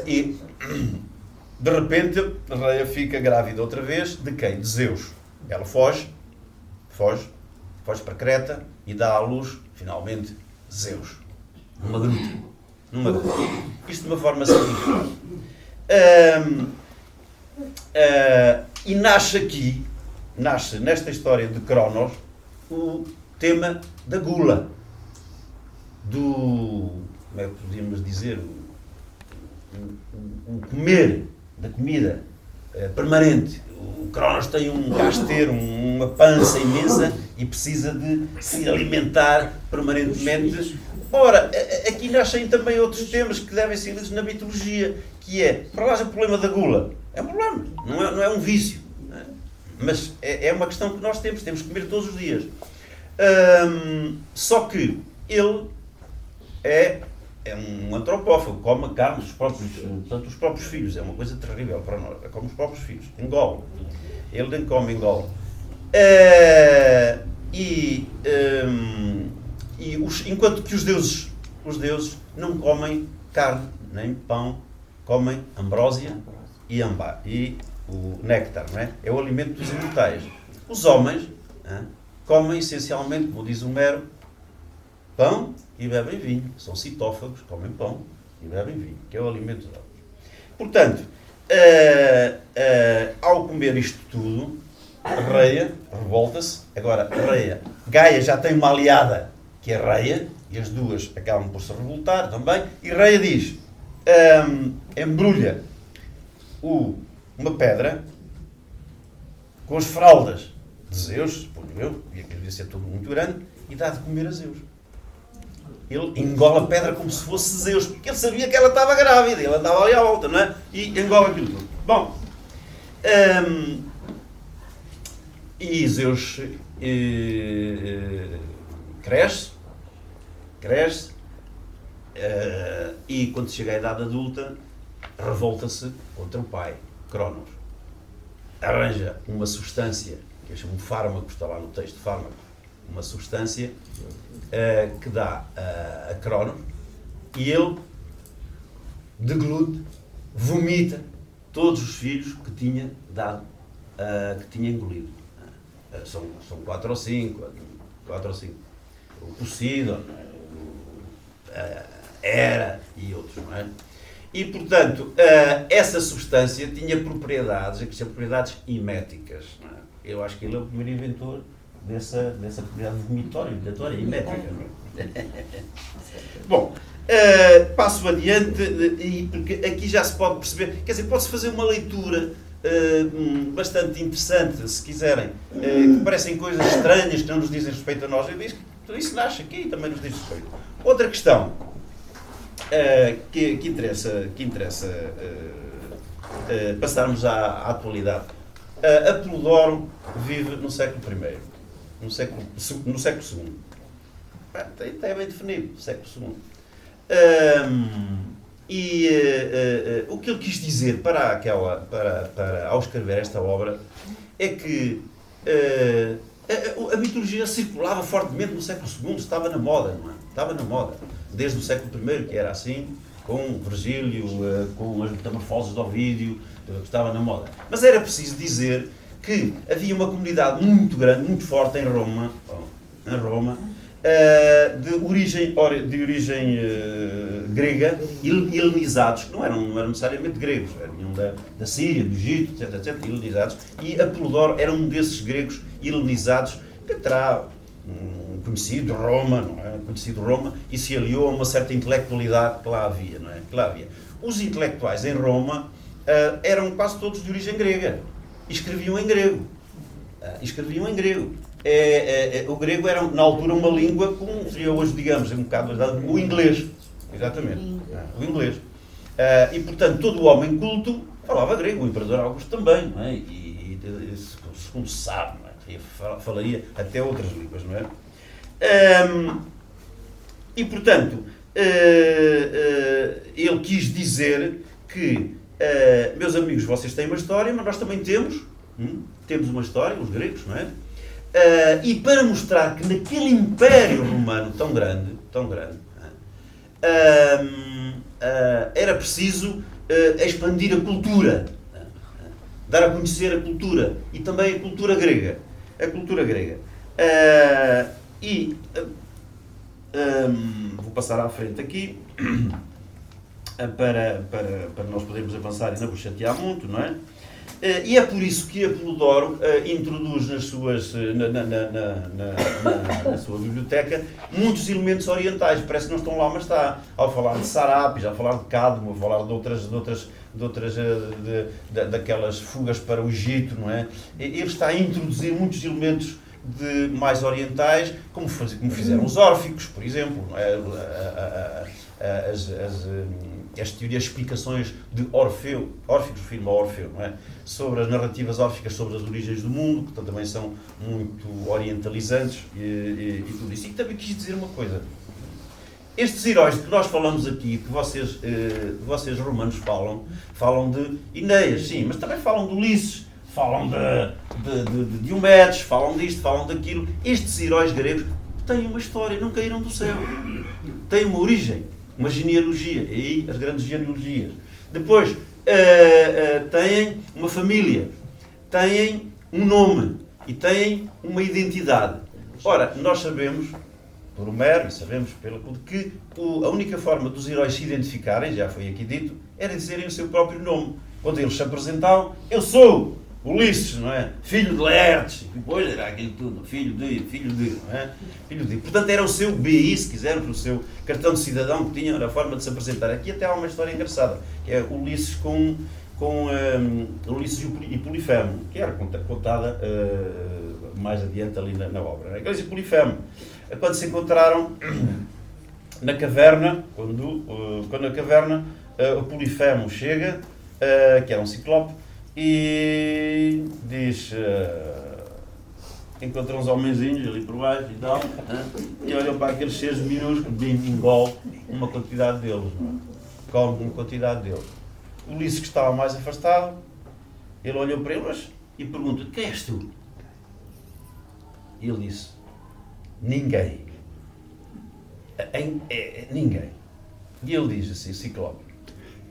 E de repente Reia fica grávida outra vez de quem? De Zeus. Ela foge para Creta e dá à luz, finalmente, Zeus. Numa gruta. Isto de uma forma simplificada. E nasce nesta história de Cronos, o tema da gula. Como é que podíamos dizer? O comer da comida permanente. O Cronos tem uma pança imensa e precisa de se alimentar permanentemente. Ora, aqui nascem também outros temas que devem ser lidos na mitologia, que é, para lá, o problema da gula. É um problema, não é um vício. Não é? Mas é uma questão que nós temos que comer todos os dias. Só que ele é um antropófago, come a carne dos próprios filhos. É uma coisa terrível para nós. Come os próprios filhos. Engole. Ele nem come, engole. Enquanto que os deuses não comem carne nem pão, comem ambrósia e o néctar, não é? É o alimento dos imortais. Os homens comem essencialmente, como diz Homero, pão e bebem vinho. São citófagos, comem pão e bebem vinho, que é o alimento dos homens. Portanto, ao comer isto tudo, Reia revolta-se. Agora, Gaia já tem uma aliada, que é Reia, e as duas acabam por se revoltar também, e Reia diz, embrulha uma pedra com as fraldas de Zeus, suponho eu, e aquilo devia ser tudo muito grande, e dá de comer a Zeus. Ele engola a pedra como se fosse Zeus, porque ele sabia que ela estava grávida, ele andava ali à volta, não é? E engola aquilo tudo. Bom, e Zeus cresce, e quando chega à idade adulta, revolta-se contra o pai, Cronos. Arranja uma substância, que eu chamo de fármaco, está lá no texto, fármaco, uma substância que dá a Cronos, e ele deglude, vomita todos os filhos que tinha dado, que tinha engolido. São 4 ou 5. O Poseidon, Hera e outros, não é? E, portanto, essa substância tinha propriedades, que são propriedades eméticas. Não é? Eu acho que ele é o primeiro inventor dessa propriedade vomitatória e emética. Não é? Bom, passo adiante, porque aqui já se pode perceber, quer dizer, pode-se fazer uma leitura bastante interessante, se quiserem, que parecem coisas estranhas que não nos dizem respeito a nós. Eu digo que tudo isso nasce aqui e também nos diz respeito. Outra questão que interessa passarmos à atualidade. Apolodoro vive no século I, no século II. Está bem definido, século II. O que ele quis dizer ao escrever esta obra é que a mitologia circulava fortemente no século II, estava na moda, não é? Estava na moda. Desde o século I, que era assim, com Virgílio, com as metamorfoses de Ovídio, que estava na moda. Mas era preciso dizer que havia uma comunidade muito grande, muito forte em Roma, de origem grega, helenizados, que não eram necessariamente gregos, vinham da Síria, do Egito, etc., helenizados, e Apolodoro era um desses gregos helenizados, que terá conhecido Roma, não é? Conhecido Roma, e se aliou a uma certa intelectualidade que lá havia, não é? Que lá havia. Os intelectuais em Roma eram quase todos de origem grega, e escreviam em grego. O grego era, na altura, uma língua como seria hoje, digamos, um bocado o inglês. Exatamente. O inglês. E, portanto, todo o homem culto falava grego. O imperador Augusto também, não é? E segundo se sabe, não é? falaria até outras línguas, não é? E, portanto, ele quis dizer que, meus amigos, vocês têm uma história, mas nós também temos uma história, os gregos, não é? E para mostrar que naquele Império Romano tão grande, era preciso expandir a cultura, dar a conhecer a cultura e também a cultura grega. Vou passar à frente aqui para nós podermos avançar e não vos chatear muito, não é? E é por isso que Apolodoro introduz na sua biblioteca muitos elementos orientais. Parece que não estão lá, mas está. Ao falar de Sarapis, ao falar de Cadmo, ao falar daquelas fugas para o Egito, não é? Ele está a introduzir muitos elementos mais orientais, como fizeram os órficos, por exemplo, não é? As teorias, explicações de Orfeu, Órficos, o filme Orfeu, não é? Sobre as narrativas órficas, sobre as origens do mundo, que também são muito orientalizantes e tudo isso. E também quis dizer uma coisa. Estes heróis de que nós falamos aqui, que vocês romanos falam de Enéas, sim, mas também falam de Ulisses, falam de Diomedes, falam disto, falam daquilo. Estes heróis gregos têm uma história, não caíram do céu. Têm uma origem, uma genealogia, e aí as grandes genealogias. Depois, têm uma família, têm um nome e têm uma identidade. Ora, nós sabemos, por Homero, e sabemos que a única forma dos heróis se identificarem, já foi aqui dito, era dizerem o seu próprio nome. Quando eles se apresentavam, eu sou Ulisses, não é? Filho de Laertes, e depois era aquilo tudo, filho de, não é? Filho de. Portanto, era o seu BI, se quisermos, o seu cartão de cidadão que tinha, era a forma de se apresentar. Aqui até há uma história engraçada, que é Ulisses com Ulisses e Polifemo, que era contada mais adiante ali na obra. Né? Ulisses e Polifemo, quando se encontraram na caverna, quando na caverna o Polifemo chega, que era um ciclope, e diz, encontra uns homenzinhos ali por baixo e tal, e olham para aqueles seres minúsculos, engole uma quantidade deles, não é? Come uma quantidade deles. Ulisses, que estava mais afastado, ele olhou para eles e pergunta: quem és tu? E ele disse: ninguém. Ninguém. E ele diz assim, Ciclope: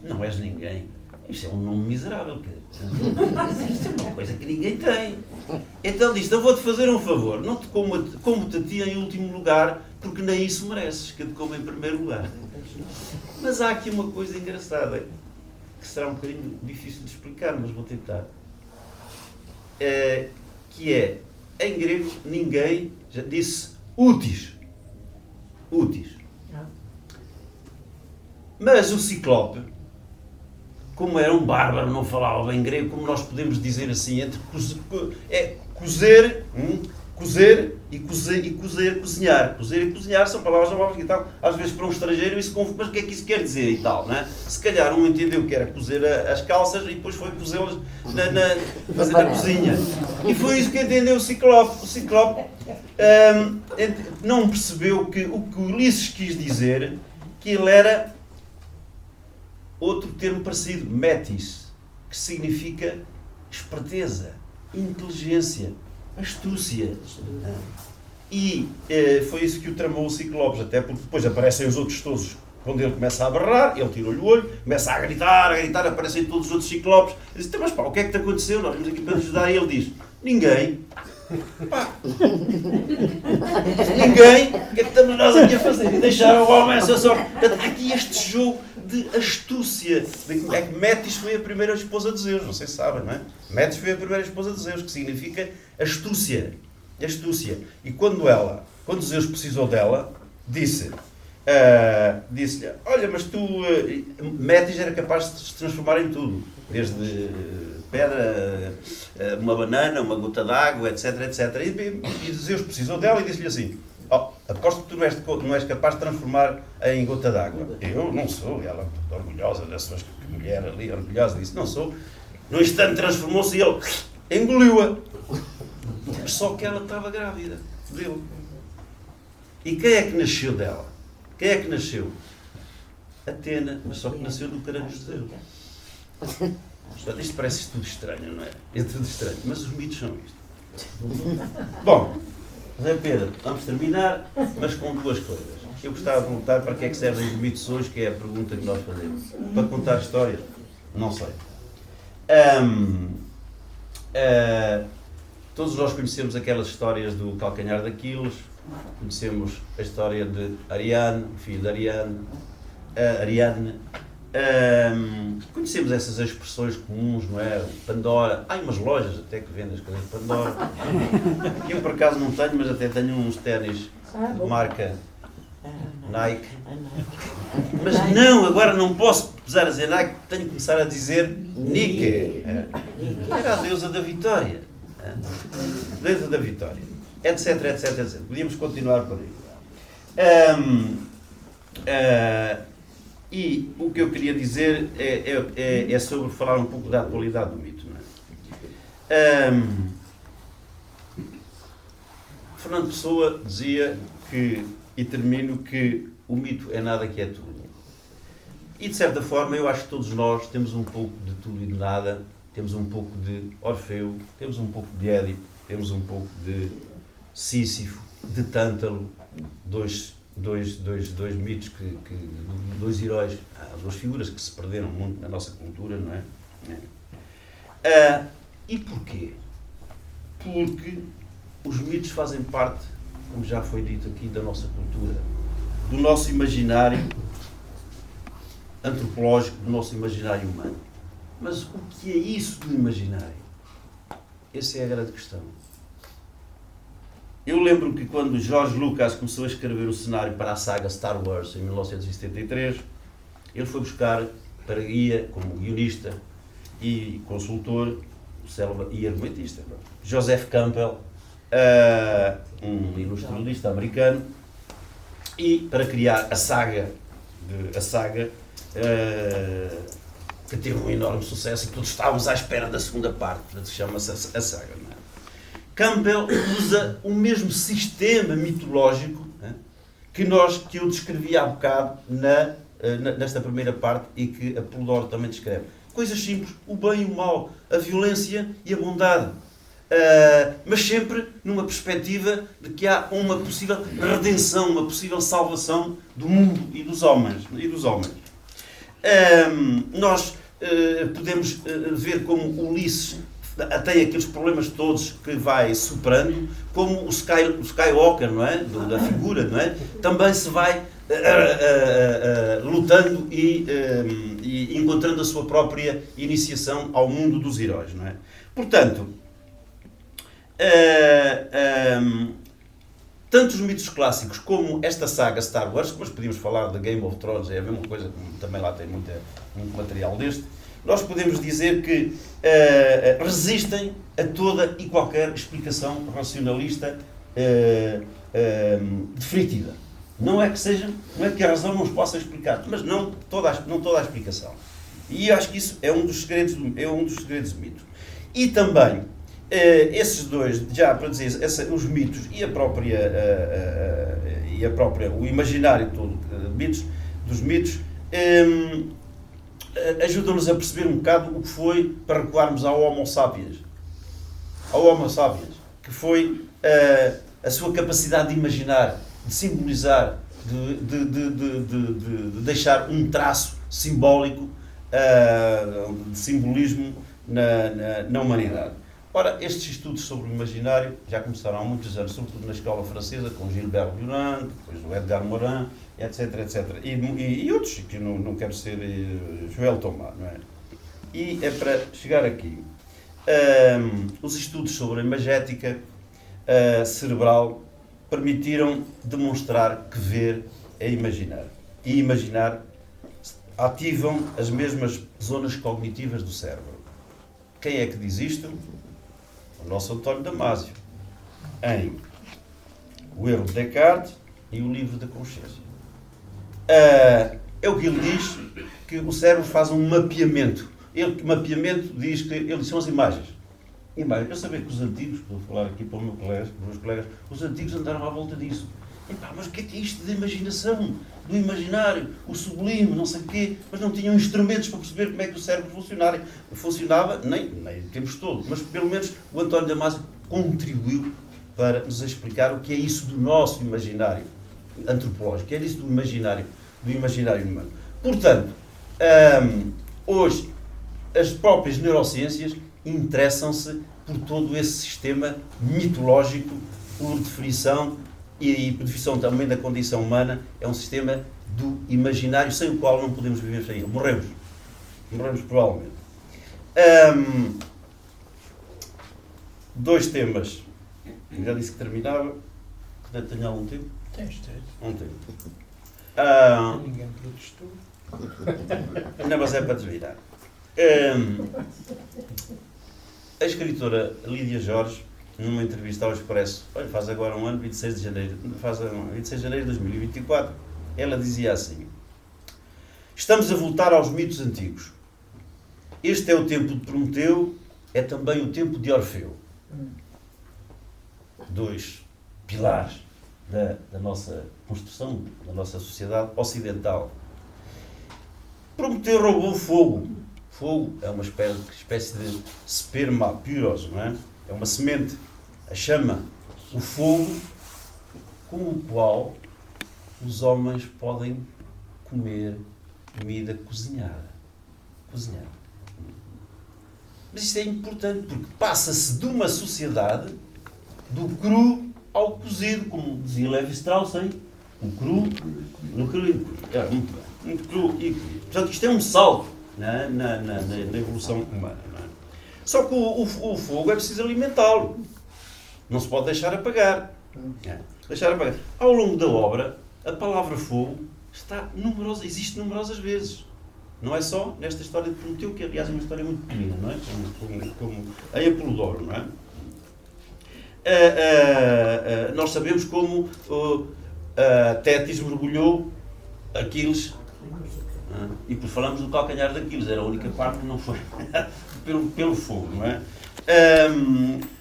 não és ninguém. Isto é um nome miserável. Isto é uma coisa que ninguém tem. Então diz: eu vou-te fazer um favor. Não te como-te a ti em último lugar, porque nem isso mereces, que eu te como em primeiro lugar. Mas há aqui uma coisa engraçada, que será um bocadinho difícil de explicar, mas vou tentar. Que é, em grego, ninguém já disse útis. Útis. Mas o Ciclope, como era um bárbaro, não falava bem grego, como nós podemos dizer assim, entre cozer e cozinhar. Cozer e cozinhar são palavras novas e tal. Às vezes para um estrangeiro isso confunde, mas o que é que isso quer dizer e tal, não é? Se calhar um entendeu que era cozer as calças e depois foi cozê-las fazer na cozinha. E foi isso que entendeu o Ciclope. O Ciclope não percebeu que o que Ulisses quis dizer, que ele era outro termo parecido, metis, que significa esperteza, inteligência, astúcia. E foi isso que o tramou o Ciclopes, até porque depois aparecem os outros todos. Quando ele começa a berrar, ele tira-lhe o olho, começa a gritar, aparecem todos os outros Ciclopes. Ele diz: mas pá, o que é que te aconteceu? Nós vimos aqui para te ajudar. E ele diz: ninguém. Pá. Ninguém. O que é que estamos nós aqui a fazer? E deixaram o homem essa sorte. Portanto, aqui este jogo de astúcia. É que Metis foi a primeira esposa de Zeus, não sei se sabem, não é? Metis foi a primeira esposa de Zeus, que significa astúcia. Astúcia. E quando Zeus precisou dela, disse-lhe: olha, mas tu, Metis era capaz de se transformar em tudo, desde pedra, uma banana, uma gota d'água, etc, etc. E Zeus precisou dela e disse-lhe assim: aposto que tu não és capaz de transformar em gota d'água. Eu não sou. E ela, orgulhosa dessa mulher ali, orgulhosa, disse: não sou. No instante transformou-se e ele engoliu-a. Só que ela estava grávida dele. E quem é que nasceu dela? Quem é que nasceu? Atena, mas só que nasceu do crânio de Zeus. Portanto, isto parece tudo estranho, não é? É tudo estranho, mas os mitos são isto. Bom, Zé Pedro, vamos terminar, mas com duas coisas. Eu gostava de perguntar para que é que servem os mitos hoje, que é a pergunta que nós fazemos. Para contar histórias? Não sei. Todos nós conhecemos aquelas histórias do calcanhar de Aquiles, conhecemos a história de Ariane, o filho de Ariadne. Conhecemos essas expressões comuns, não é? Pandora. Há umas lojas até que vendem as coisas de Pandora. Eu por acaso não tenho, mas até tenho uns ténis de marca Nike. Mas não, agora não posso usar a dizer Nike, tenho que começar a dizer Nike. Era a deusa da vitória. Deusa da vitória. Etc, etc, etc. Podíamos continuar por aí. E o que eu queria dizer é sobre falar um pouco da atualidade do mito. Não é? Fernando Pessoa dizia que, e termino, que o mito é nada que é tudo. E de certa forma eu acho que todos nós temos um pouco de tudo e de nada, temos um pouco de Orfeu, temos um pouco de Édipo, temos um pouco de Sísifo, de Tântalo, dois mitos, dois heróis, duas figuras que se perderam muito na nossa cultura, não é? E porquê? Porque os mitos fazem parte, como já foi dito aqui, da nossa cultura, do nosso imaginário antropológico, do nosso imaginário humano. Mas o que é isso do imaginário? Essa é a grande questão. Eu lembro que quando George Lucas começou a escrever o cenário para a saga Star Wars, em 1973, ele foi buscar para guia, como guionista e consultor, e argumentista, Joseph Campbell, um ilustralista americano, e para criar a saga que teve um enorme sucesso e todos estávamos à espera da segunda parte, que chama-se a saga. Não é? Campbell usa o mesmo sistema mitológico, né, que eu descrevi há bocado nesta primeira parte e que a Polidoro também descreve. Coisas simples, o bem e o mal, a violência e a bondade. Mas sempre numa perspectiva de que há uma possível redenção, uma possível salvação do mundo e dos homens. Nós podemos ver como Ulisses tem aqueles problemas todos que vai superando, como o Skywalker, não é? Da figura, não é? Também se vai lutando e encontrando a sua própria iniciação ao mundo dos heróis, não é? Portanto, tanto os mitos clássicos como esta saga Star Wars, mas podíamos falar da Game of Thrones, é a mesma coisa, também lá tem muito material deste, nós podemos dizer que resistem a toda e qualquer explicação racionalista definitiva. Não é que a razão não os possa explicar, mas não toda a explicação. E acho que isso é um dos segredos do mito. E também, esses dois, já para dizer, os mitos e o imaginário todo dos mitos, ajudam-nos a perceber um bocado o que foi para recuarmos ao Homo sapiens. Que foi a sua capacidade de imaginar, de simbolizar, de deixar um traço simbólico, de simbolismo na humanidade. Ora, estes estudos sobre o imaginário já começaram há muitos anos, sobretudo na escola francesa, com Gilbert Durand, depois o Edgar Morin, etc, etc. E outros, que não quero ser Joel Thomas, não é? E é para chegar aqui. Os estudos sobre a imagética cerebral permitiram demonstrar que ver é imaginar. E imaginar ativam as mesmas zonas cognitivas do cérebro. Quem é que diz isto? O nosso António Damasio, em O Erro de Descartes e o Livro da Consciência. É o que ele diz, que o cérebro faz um mapeamento. Mapeamento diz que são as imagens. E mais, eu sabia que os antigos, vou falar aqui para os meus colegas, os antigos andaram à volta disso. Epá, mas o que é isto da imaginação, do imaginário, o sublime, não sei o quê, mas não tinham instrumentos para perceber como é que o cérebro funcionava, nem o tempo todo, mas pelo menos o António Damasio contribuiu para nos explicar o que é isso do nosso imaginário antropológico, o que é isso do imaginário humano. Portanto, hoje, as próprias neurociências interessam-se por todo esse sistema mitológico, por definição, e por definição também da condição humana, é um sistema do imaginário sem o qual não podemos viver sem ele. Morremos provavelmente. Dois temas. Eu já disse que terminava. Tenho algum tempo? Tens. Um tempo. Ninguém protestou. Não, mas é para terminar. A escritora Lídia Jorge, numa entrevista ao Expresso, olha, faz agora um ano, 26 de janeiro de 2024, ela dizia assim: estamos a voltar aos mitos antigos. Este é o tempo de Prometeu, é também o tempo de Orfeu. Dois pilares da nossa construção, da nossa sociedade ocidental. Prometeu roubou fogo. Fogo é uma espécie de sperma puros, não é? É uma semente, a chama, o fogo, com o qual os homens podem comer comida cozinhada. Mas isto é importante, porque passa-se de uma sociedade do cru ao cozido, como dizia Levi-Strauss, o cru, no cru e no cru. É, muito bem. Muito cru e cru. Portanto, isto é um salto na evolução humana. Não é? Só que o fogo é preciso alimentá-lo. Não se pode deixar apagar. Ao longo da obra, a palavra fogo existe numerosas vezes. Não é só nesta história de Prometeu, que aliás é uma história muito pequena, não é? Como a Apolodoro, não é? Nós sabemos como Tétis mergulhou Aquiles, e por falamos do calcanhar de Aquiles, era a única parte que não foi pelo fogo, não é?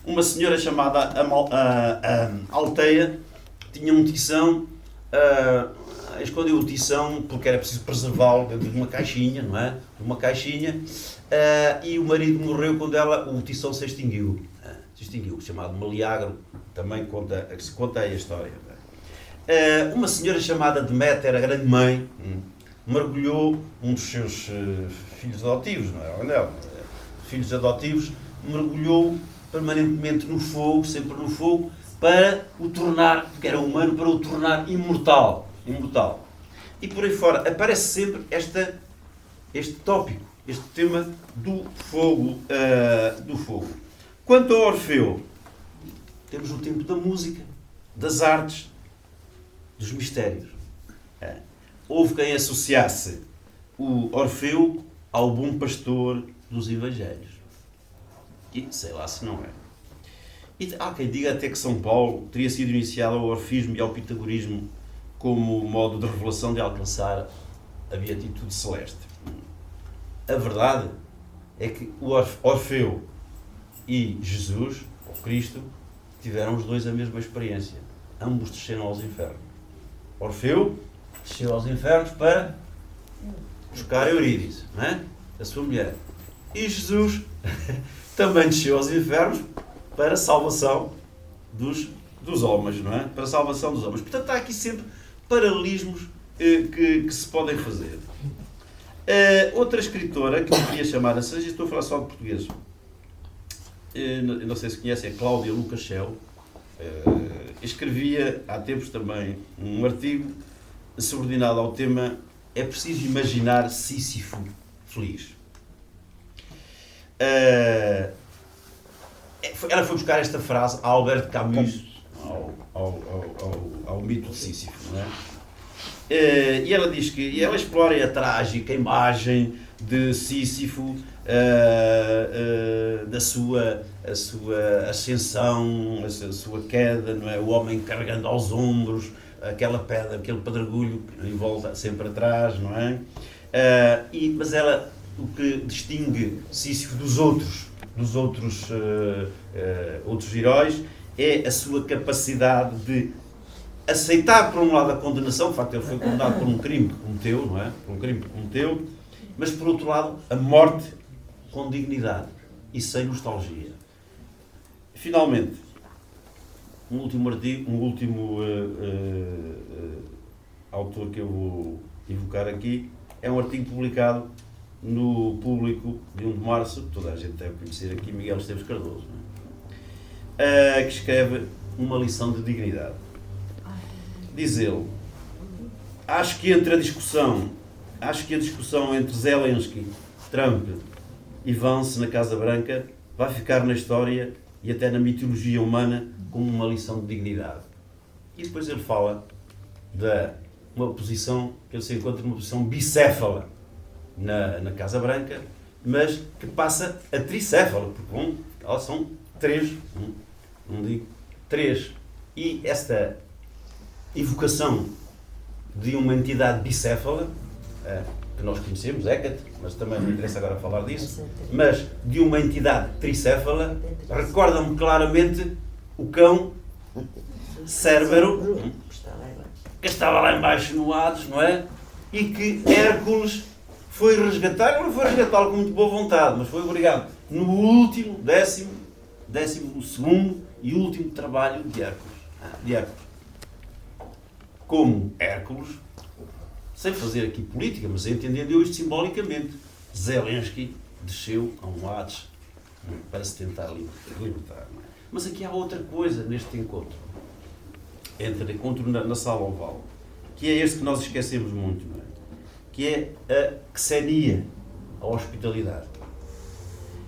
Uma senhora chamada Alteia tinha um tição, escondeu o tição porque era preciso preservá-lo dentro de uma caixinha, não é? E o marido morreu quando o tição se extinguiu, chamado Meleagro, também se conta aí a história. Uma senhora chamada Deméter, a grande mãe, mergulhou um dos seus filhos adotivos, não era dela, filhos adotivos, mergulhou permanentemente no fogo, sempre no fogo, para o tornar, porque era humano, para o tornar imortal. E por aí fora aparece sempre este tópico, este tema do fogo. Quanto ao Orfeu, temos o tempo da música, das artes, dos mistérios. Houve quem associasse o Orfeu ao bom pastor dos Evangelhos. E sei lá se não é. E há quem diga até que São Paulo teria sido iniciado ao orfismo e ao pitagorismo como modo de revelação de alcançar a beatitude celeste. A verdade é que o Orfeu e Jesus, ou Cristo, tiveram os dois a mesma experiência. Ambos desceram aos infernos. Orfeu desceu aos infernos para buscar Eurídice, não é? A sua mulher. E Jesus também desceu aos infernos para a salvação dos homens, não é? Para a salvação dos homens. Portanto, há aqui sempre paralelismos que se podem fazer. Outra escritora que eu queria chamar a seja, estou a falar só de português. Não sei se conhecem, a Cláudia Lucachel. Escrevia há tempos também um artigo subordinado ao tema "É preciso imaginar Sísifo feliz". Ela foi buscar esta frase a Albert Camus, ao mito de Sísifo, não é? E ela diz que ela explora a trágica imagem de Sísifo, da sua ascensão, a sua queda, não é? O homem carregando aos ombros aquela pedra, aquele pedregulho que lhe volta sempre atrás, não é? Mas ela o que distingue Sísifo dos outros heróis é a sua capacidade de aceitar, por um lado, a condenação, de facto ele foi condenado por um crime que cometeu, não é? Por um crime que cometeu, mas por outro lado, a morte com dignidade e sem nostalgia. Finalmente, um último autor que eu vou evocar aqui é um artigo publicado no Público de 1 de março, que toda a gente deve conhecer aqui, Miguel Esteves Cardoso, não é? Que escreve uma lição de dignidade. Diz ele: acho que a discussão entre Zelensky, Trump e Vance na Casa Branca vai ficar na história e até na mitologia humana como uma lição de dignidade. E depois ele fala de uma posição, que ele se encontra numa posição bicéfala na Casa Branca, mas que passa a tricéfala, porque elas são três, não digo três. E esta evocação de uma entidade bicéfala, que nós conhecemos, Hecate, mas também não interessa agora falar disso, mas de uma entidade tricéfala, recorda-me claramente o cão Cérbero, que estava lá embaixo no Hades, não é? E que Hércules foi resgatar, não foi resgatá-lo com muito boa vontade, mas foi obrigado no último, 12º e último trabalho de Hércules. Como Hércules, sem fazer aqui política, mas entendendo isto simbolicamente, Zelensky desceu a um Hades para se tentar libertar. Não é? Mas aqui há outra coisa neste encontro. Encontro na sala oval, que é este que nós esquecemos muito, não é? Que é a xenia, a hospitalidade.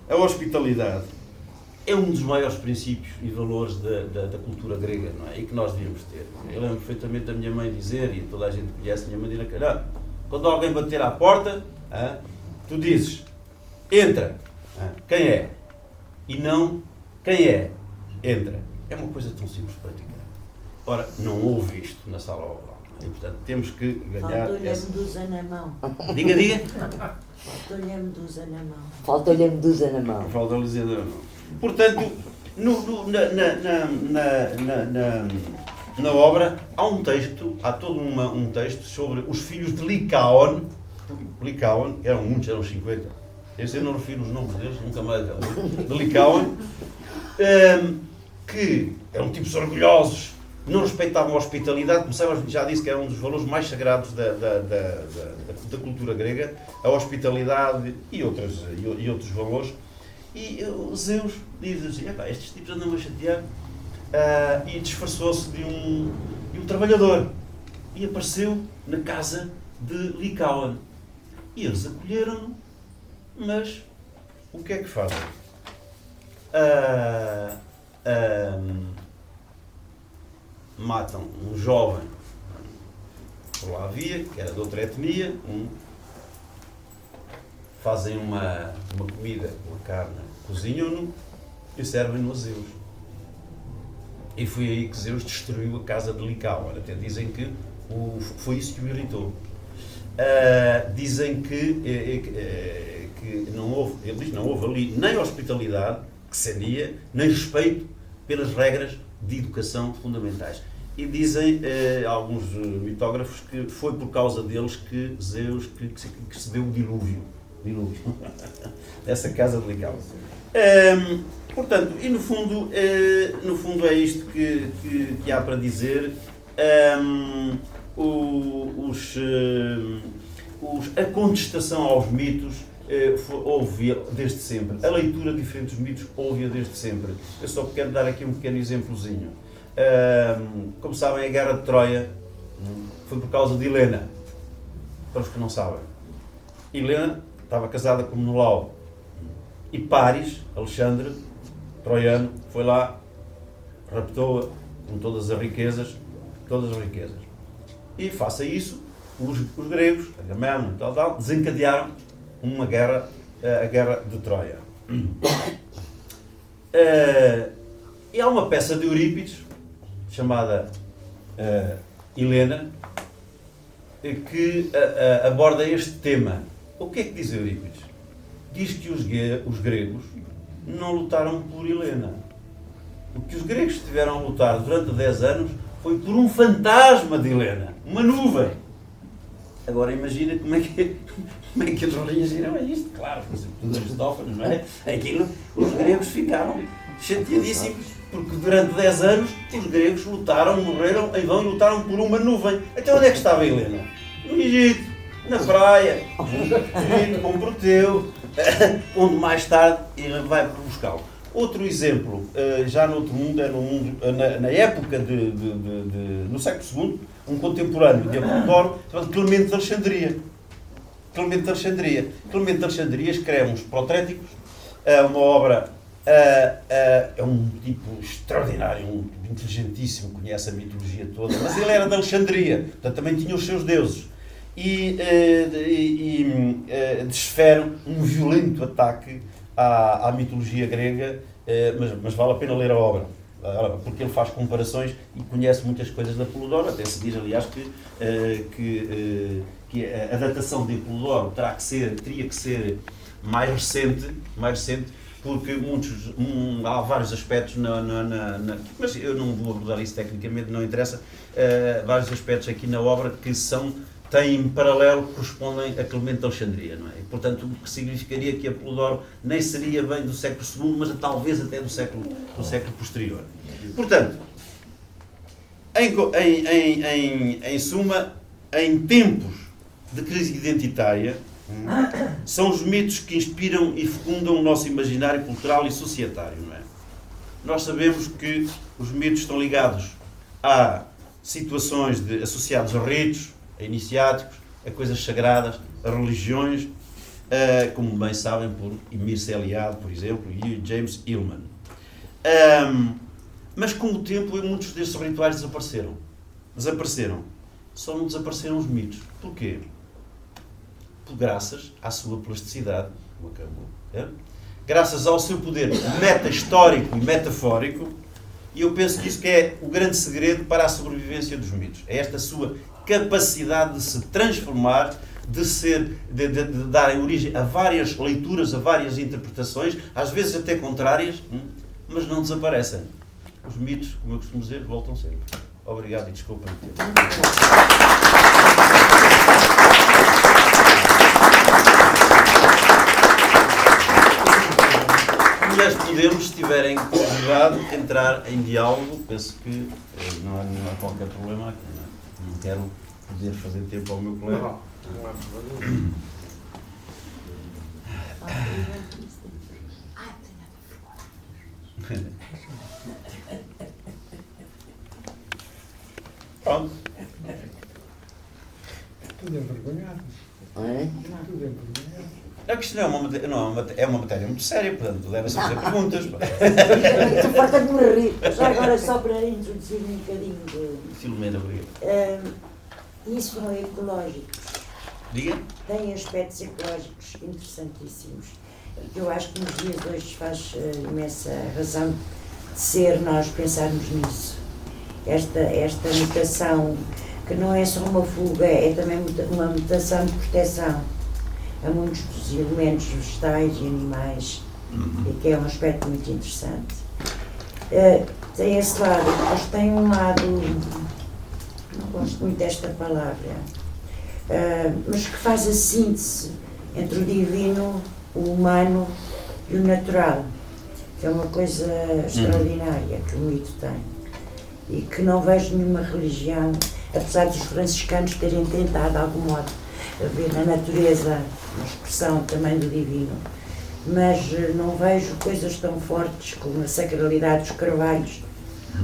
A hospitalidade é um dos maiores princípios e valores da cultura grega, não é? E que nós devíamos ter. Eu lembro perfeitamente da minha mãe dizer, e toda a gente conhece a minha mãe dizer, quando alguém bater à porta, tu dizes, entra. Quem é? E não, quem é? Entra. É uma coisa tão simples de praticar. Ora, não houve isto na sala oval. E, portanto, temos que ganhar... Faltou-lhe a medusa na mão. Diga. Faltou-lhe a medusa na mão. Faltou-lhe a medusa na mão. Falta-lhe a medusa na mão. Portanto, na obra há um texto, há todo um texto sobre os filhos de Licaon, eram muitos, eram 50. Eu não refiro os nomes deles, nunca mais de Licaon, que eram tipos orgulhosos, não respeitavam a hospitalidade, como sabes, já disse que era um dos valores mais sagrados da cultura grega, a hospitalidade e outros valores. E Zeus diz assim, estes tipos andam a chatear, e disfarçou-se de um trabalhador e apareceu na casa de Licaon. E eles acolheram-no, mas o que é que fazem? Matam um jovem que lá havia, que era de outra etnia, fazem uma comida com a carne, cozinham-no e servem-no a Zeus. E foi aí que Zeus destruiu a casa de Licaon. Até dizem que foi isso que o irritou. Dizem que não houve, ele diz, não houve ali nem hospitalidade, xenia, nem respeito pelas regras de educação fundamentais. E dizem alguns mitógrafos que foi por causa deles que Zeus que se deu o dilúvio dessa casa de Licaon. Portanto, e no fundo é isto que há para dizer. A contestação aos mitos houve desde sempre. A leitura de diferentes mitos houve desde sempre. Eu só quero dar aqui um pequeno exemplozinho. Como sabem, a Guerra de Troia foi por causa de Helena. Para os que não sabem. Helena estava casada com Menelau. E Paris, Alexandre, troiano, foi lá, raptou-a com todas as riquezas. E face a isso, os gregos, Agamemnon e tal, desencadearam uma guerra, a Guerra de Troia. E há uma peça de Eurípides, chamada Helena, que aborda este tema. O que é que diz Eurípides? diz que os gregos não lutaram por Helena. O que os gregos tiveram a lutar durante 10 anos foi por um fantasma de Helena, uma nuvem. Agora imagina como é que eles reagiram a isto. Claro, tudo Aristófanes, não é? Aquilo, os gregos ficaram chateadíssimos, porque durante 10 anos os gregos lutaram, morreram em vão e lutaram por uma nuvem. Então onde é que estava Helena? No Egito, na praia, com Proteu, onde mais tarde ele vai buscá-lo. Outro exemplo, já noutro mundo, é no mundo, na época no século II, um contemporâneo de Apolodoro, chamado Clemente de Alexandria. Clemente de Alexandria escreve uns Protréticos, uma obra, é um tipo extraordinário, um tipo inteligentíssimo, conhece a mitologia toda, mas ele era de Alexandria, portanto também tinha os seus deuses. E desfere um violento ataque à mitologia grega, mas vale a pena ler a obra, porque ele faz comparações e conhece muitas coisas de Apolodoro. Até se diz, aliás, que a datação de Apolodoro teria que ser mais recente, porque há vários aspectos mas eu não vou abordar isso tecnicamente, não interessa, vários aspectos aqui na obra que têm em paralelo, correspondem a Clemente de Alexandria, não é? E, portanto, o que significaria que Apolodoro nem seria bem do século II, mas talvez até do século posterior. Portanto, em suma, em tempos de crise identitária, são os mitos que inspiram e fecundam o nosso imaginário cultural e societário, não é? Nós sabemos que os mitos estão ligados a situações associadas a ritos, a iniciáticos, a coisas sagradas, a religiões, como bem sabem por Mircea Eliade, por exemplo, e James Hillman. Mas com o tempo muitos destes rituais desapareceram. Só não desapareceram os mitos. Porquê? Graças à sua plasticidade, como acabou, graças ao seu poder meta-histórico e metafórico, e eu penso que isso que é o grande segredo para a sobrevivência dos mitos. É esta sua capacidade de se transformar, de darem origem a várias leituras, a várias interpretações, às vezes até contrárias, mas não desaparecem. Os mitos, como eu costumo dizer, voltam sempre. Obrigado e desculpa. Mas podemos, se tiverem curiosidade, entrar em diálogo. Penso que não há qualquer problema aqui. Não quero poder fazer tempo ao meu colega. Não há problema. Pronto. Tudo envergonhado. É? Tudo envergonhado. Não, que isto é uma matéria muito séria, portanto, deve-se fazer perguntas. Tu farta-te de rir. Já agora, só para introduzir um bocadinho de... Filomena, obrigado. Isso não é ecológico. Diga? Tem aspectos ecológicos interessantíssimos. Que eu acho que nos dias de hoje faz imensa razão de ser nós pensarmos nisso. Esta mutação, que não é só uma fuga, é também uma mutação de proteção a muitos dos elementos vegetais e animais, e que é um aspecto muito interessante. Tem esse lado, mas tem um lado, não gosto muito desta palavra, mas que faz a síntese entre o divino, o humano e o natural, que é uma coisa extraordinária que o mito tem. E que não vejo nenhuma religião, apesar dos franciscanos terem tentado, de algum modo, ver na natureza uma expressão também do divino, mas não vejo coisas tão fortes como a sacralidade dos carvalhos,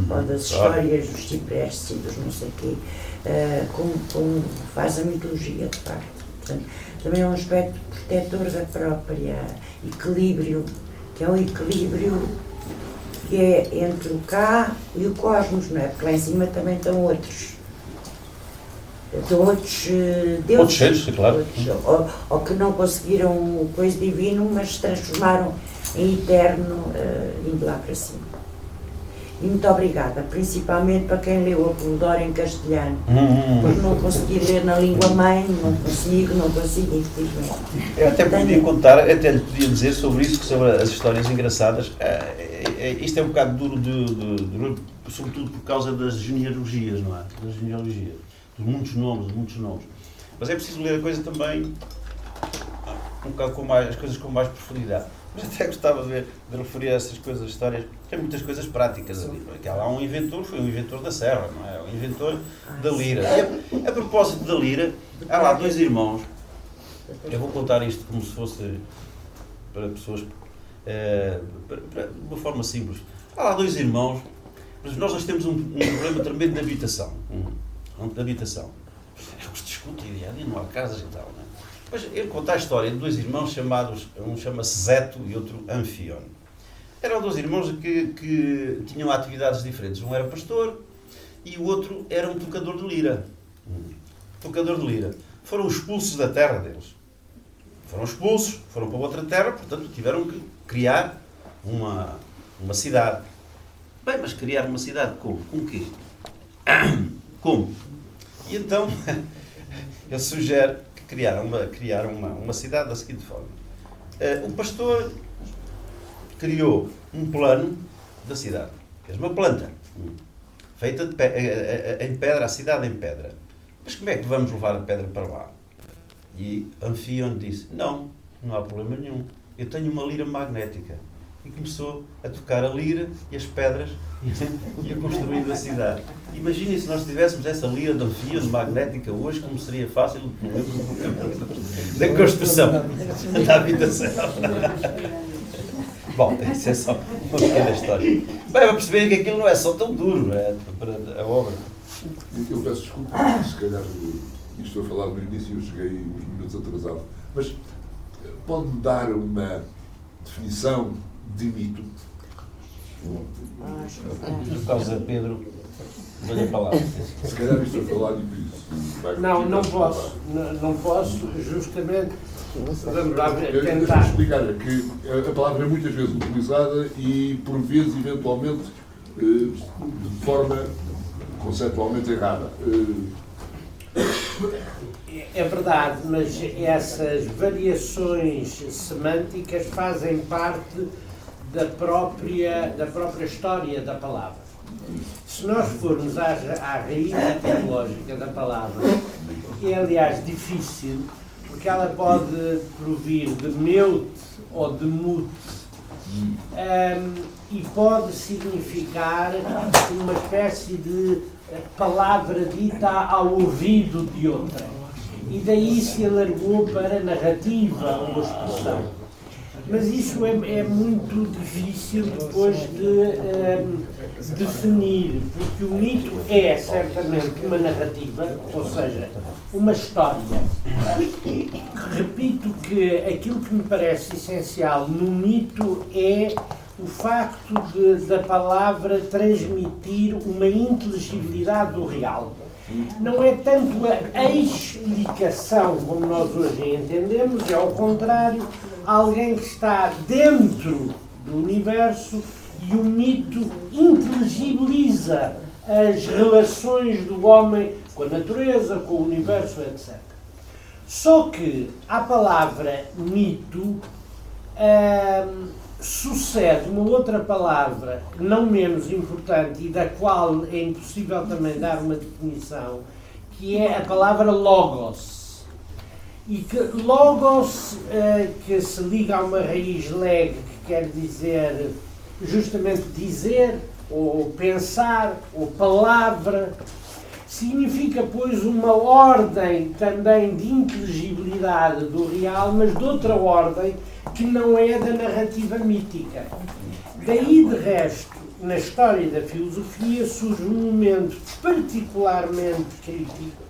ou das histórias dos ciprestes e dos não sei quê, como faz a mitologia, de facto. Portanto, também é um aspecto protetor da própria equilíbrio, que é um equilíbrio que é entre o cá e o cosmos, não é? Porque lá em cima também estão outros deuses. Outros seres, claro. Ou que não conseguiram o coisa divino, mas se transformaram em eterno, indo lá para cima. E muito obrigada, principalmente para quem leu a Polidoro em castelhano, porque não consegui ler na língua mãe, não consigo, infelizmente. Eu até podia contar, até lhe podia dizer sobre isso, sobre as histórias engraçadas. Isto é um bocado duro, sobretudo por causa das genealogias, não é? Das genealogias, de muitos nomes. Mas é preciso ler a coisa também, um bocado as coisas com mais profundidade. Mas até gostava de referir a essas coisas, histórias. Tem muitas coisas práticas ali. Há um inventor, foi um inventor da serra, não é? Um inventor da lira. E a propósito da lira, há lá dois irmãos. Eu vou contar isto como se fosse para pessoas, de uma forma simples. Há lá dois irmãos, mas nós temos um problema tremendo de habitação. De habitação. Eles discutem dia a dia, não há casas e tal, não é? Pois eu conto a história de dois irmãos chamados, um chama-se Zeto e outro Anfion. Eram dois irmãos que tinham atividades diferentes. Um era pastor e o outro era um tocador de lira. Tocador de lira. Foram expulsos da terra deles. Foram para outra terra, portanto tiveram que criar uma cidade. Bem, mas criar uma cidade como? Com o quê? Como? E então ele sugere criar uma cidade da seguinte forma. O pastor criou um plano da cidade. Fez uma planta feita em pedra, a cidade em pedra. Mas como é que vamos levar a pedra para lá? E Anfion disse, não há problema nenhum. Eu tenho uma lira magnética. E começou a tocar a lira e as pedras e a construir a cidade. Imaginem se nós tivéssemos essa lira de Anfion magnética hoje, como seria fácil o problema da construção da habitação. Bom, isso é só uma pequena história. Bem, para perceberem que aquilo não é só tão duro, para a obra. Eu peço desculpa, se calhar estou a falar no início, eu cheguei uns minutos atrasado, mas pode-me dar uma definição de mito? Por causa de Pedro, dou-lhe a palavra. Se calhar estou a falar e por isso. Não posso, justamente. Vamos lá Deixa-me tentar. explicar que a palavra é muitas vezes utilizada e, por vezes, eventualmente, de forma conceptualmente errada. É verdade, mas essas variações semânticas fazem parte da própria história da palavra. Se nós formos à raiz etimológica da palavra, que é aliás difícil, porque ela pode provir de meute ou de mute, e pode significar uma espécie de palavra dita ao ouvido de outra. E daí se alargou para narrativa ou expressão. Mas isso é muito difícil depois de definir, porque o mito é certamente uma narrativa, ou seja, uma história. Repito que aquilo que me parece essencial no mito é o facto da palavra transmitir uma inteligibilidade do real. Não é tanto a explicação como nós hoje entendemos, é ao contrário, alguém que está dentro do universo e o mito inteligibiliza as relações do homem com a natureza, com o universo, etc. Só que à palavra mito sucede uma outra palavra não menos importante e da qual é impossível também dar uma definição, que é a palavra logos. E que logos, que se liga a uma raiz leg, que quer dizer justamente dizer, ou pensar, ou palavra, significa, pois, uma ordem também de inteligibilidade do real, mas de outra ordem que não é da narrativa mítica. Daí, de resto, na história da filosofia surge um momento particularmente crítico,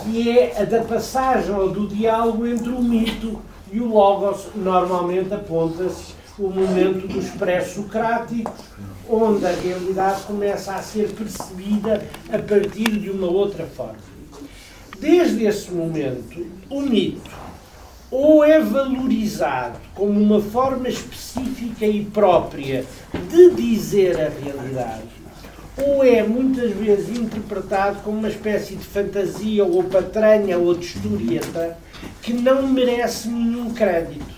que é a da passagem ou do diálogo entre o mito e o logos. Normalmente aponta-se o momento dos pré-socráticos, onde a realidade começa a ser percebida a partir de uma outra forma. Desde esse momento, o mito ou é valorizado como uma forma específica e própria de dizer a realidade, ou é muitas vezes interpretado como uma espécie de fantasia ou patranha ou de historieta que não merece nenhum crédito.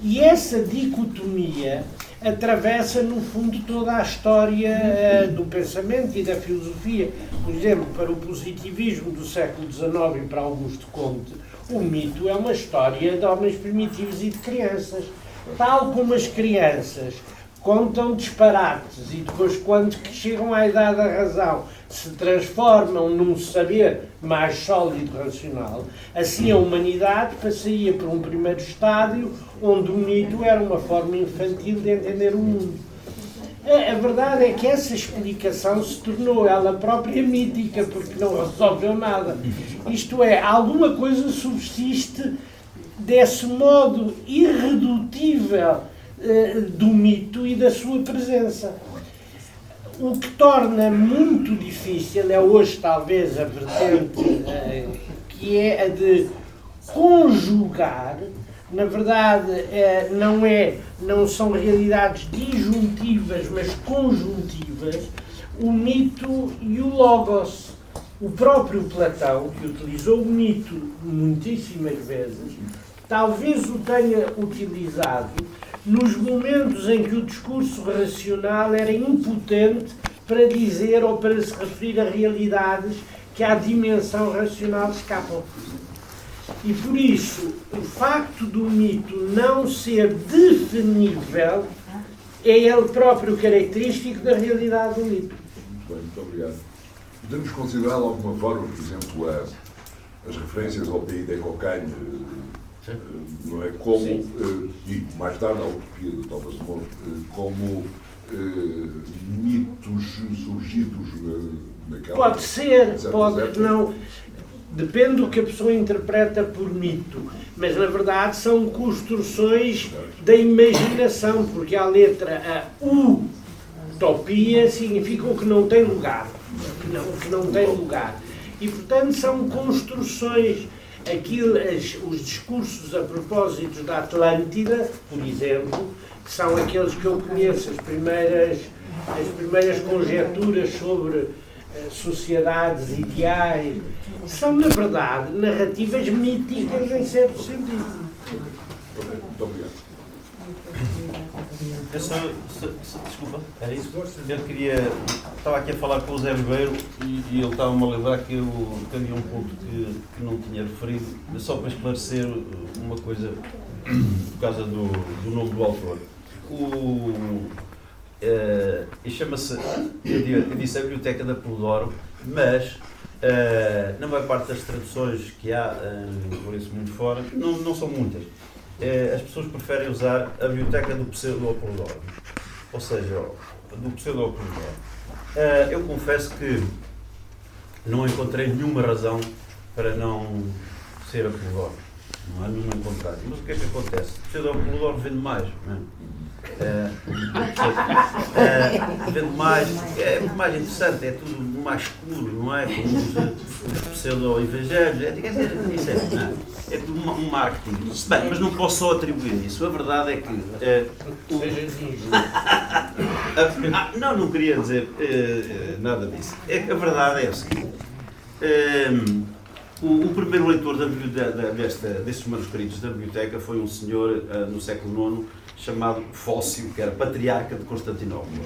E essa dicotomia atravessa, no fundo, toda a história do pensamento e da filosofia. Por exemplo, para o positivismo do século XIX e para Augusto Comte, o mito é uma história de homens primitivos e de crianças. Tal como as crianças contam disparates e depois, quando chegam à idade da razão, se transformam num saber mais sólido, racional, assim a humanidade passaria por um primeiro estádio onde o mito era uma forma infantil de entender o mundo. A verdade é que essa explicação se tornou ela própria mítica, porque não resolveu nada. Isto é, alguma coisa subsiste desse modo irredutível do mito e da sua presença. O que torna muito difícil é hoje talvez a vertente que é a de conjugar, na verdade não são realidades disjuntivas, mas conjuntivas, o mito e o logos. O próprio Platão, que utilizou o mito muitíssimas vezes, talvez o tenha utilizado nos momentos em que o discurso racional era impotente para dizer ou para se referir a realidades que à dimensão racional escapam. E por isso, o facto do mito não ser definível é ele próprio característico da realidade do mito. Muito bem, muito obrigado. Podemos considerar de alguma forma, por exemplo, as referências ao pays de Cocagne, não é? Como, e mais tarde a utopia de Thomas More, como mitos surgidos naquela... Pode ser, certo, pode, certo? não... Depende do que a pessoa interpreta por mito, mas na verdade são construções da imaginação, porque a letra utopia significa o que não tem lugar, que não tem lugar. E portanto são construções, os discursos a propósito da Atlântida, por exemplo, que são aqueles que eu conheço, as primeiras conjecturas sobre sociedades ideais, são, na verdade, narrativas míticas em certo sentido. Muito obrigado. Desculpa, era isso? Estava aqui a falar com o Zé Ribeiro e ele estava-me a lembrar que eu havia um ponto que não tinha referido, só para esclarecer uma coisa por causa do nome do autor. E chama-se, eu disse a Biblioteca da Polodoro, mas na maior parte das traduções que há, por isso muito fora, não são muitas. As pessoas preferem usar a Biblioteca do Pseudo-Apolodoro, ou seja, do Pseudo-Apolodoro. Eu confesso que não encontrei nenhuma razão para não ser Apolodoro. Não encontrei. Mas o que é que acontece? O Pseudo-Apolodoro vende mais, não é? Vende mais, é muito mais interessante, é tudo mais escuro, não é? Como os pseudo-evangelhos, é tudo um marketing. Bem, mas não posso só atribuir isso. A verdade é que. Não queria dizer nada disso. A verdade é o seguinte. O primeiro leitor destes manuscritos da biblioteca foi um senhor no século IX chamado Fócio, que era patriarca de Constantinopla.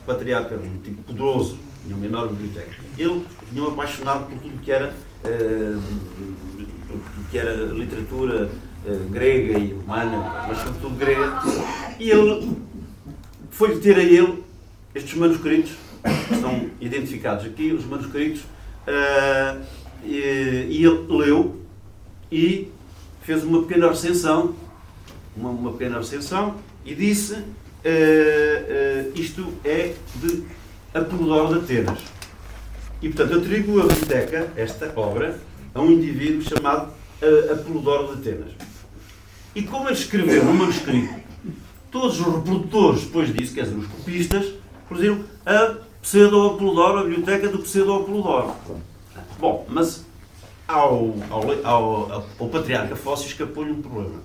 Patriarca, um tipo poderoso, tinha uma enorme biblioteca. Ele tinha apaixonado por tudo que era literatura grega e romana, mas sobretudo grega. E ele foi ter a ele estes manuscritos, que estão identificados aqui, os manuscritos, e ele leu e fez uma pequena recensão, e disse isto é de Apolodoro de Atenas. E portanto atribuiu a biblioteca, esta obra, a um indivíduo chamado Apolodoro de Atenas. E como ele escreveu no manuscrito, todos os reprodutores depois disso, quer dizer, os copistas, produziram a Pseudo-Apolodoro, a biblioteca do Pseudo-Apolodoro. Bom, mas ao patriarca Fócio escapou-lhe um problema.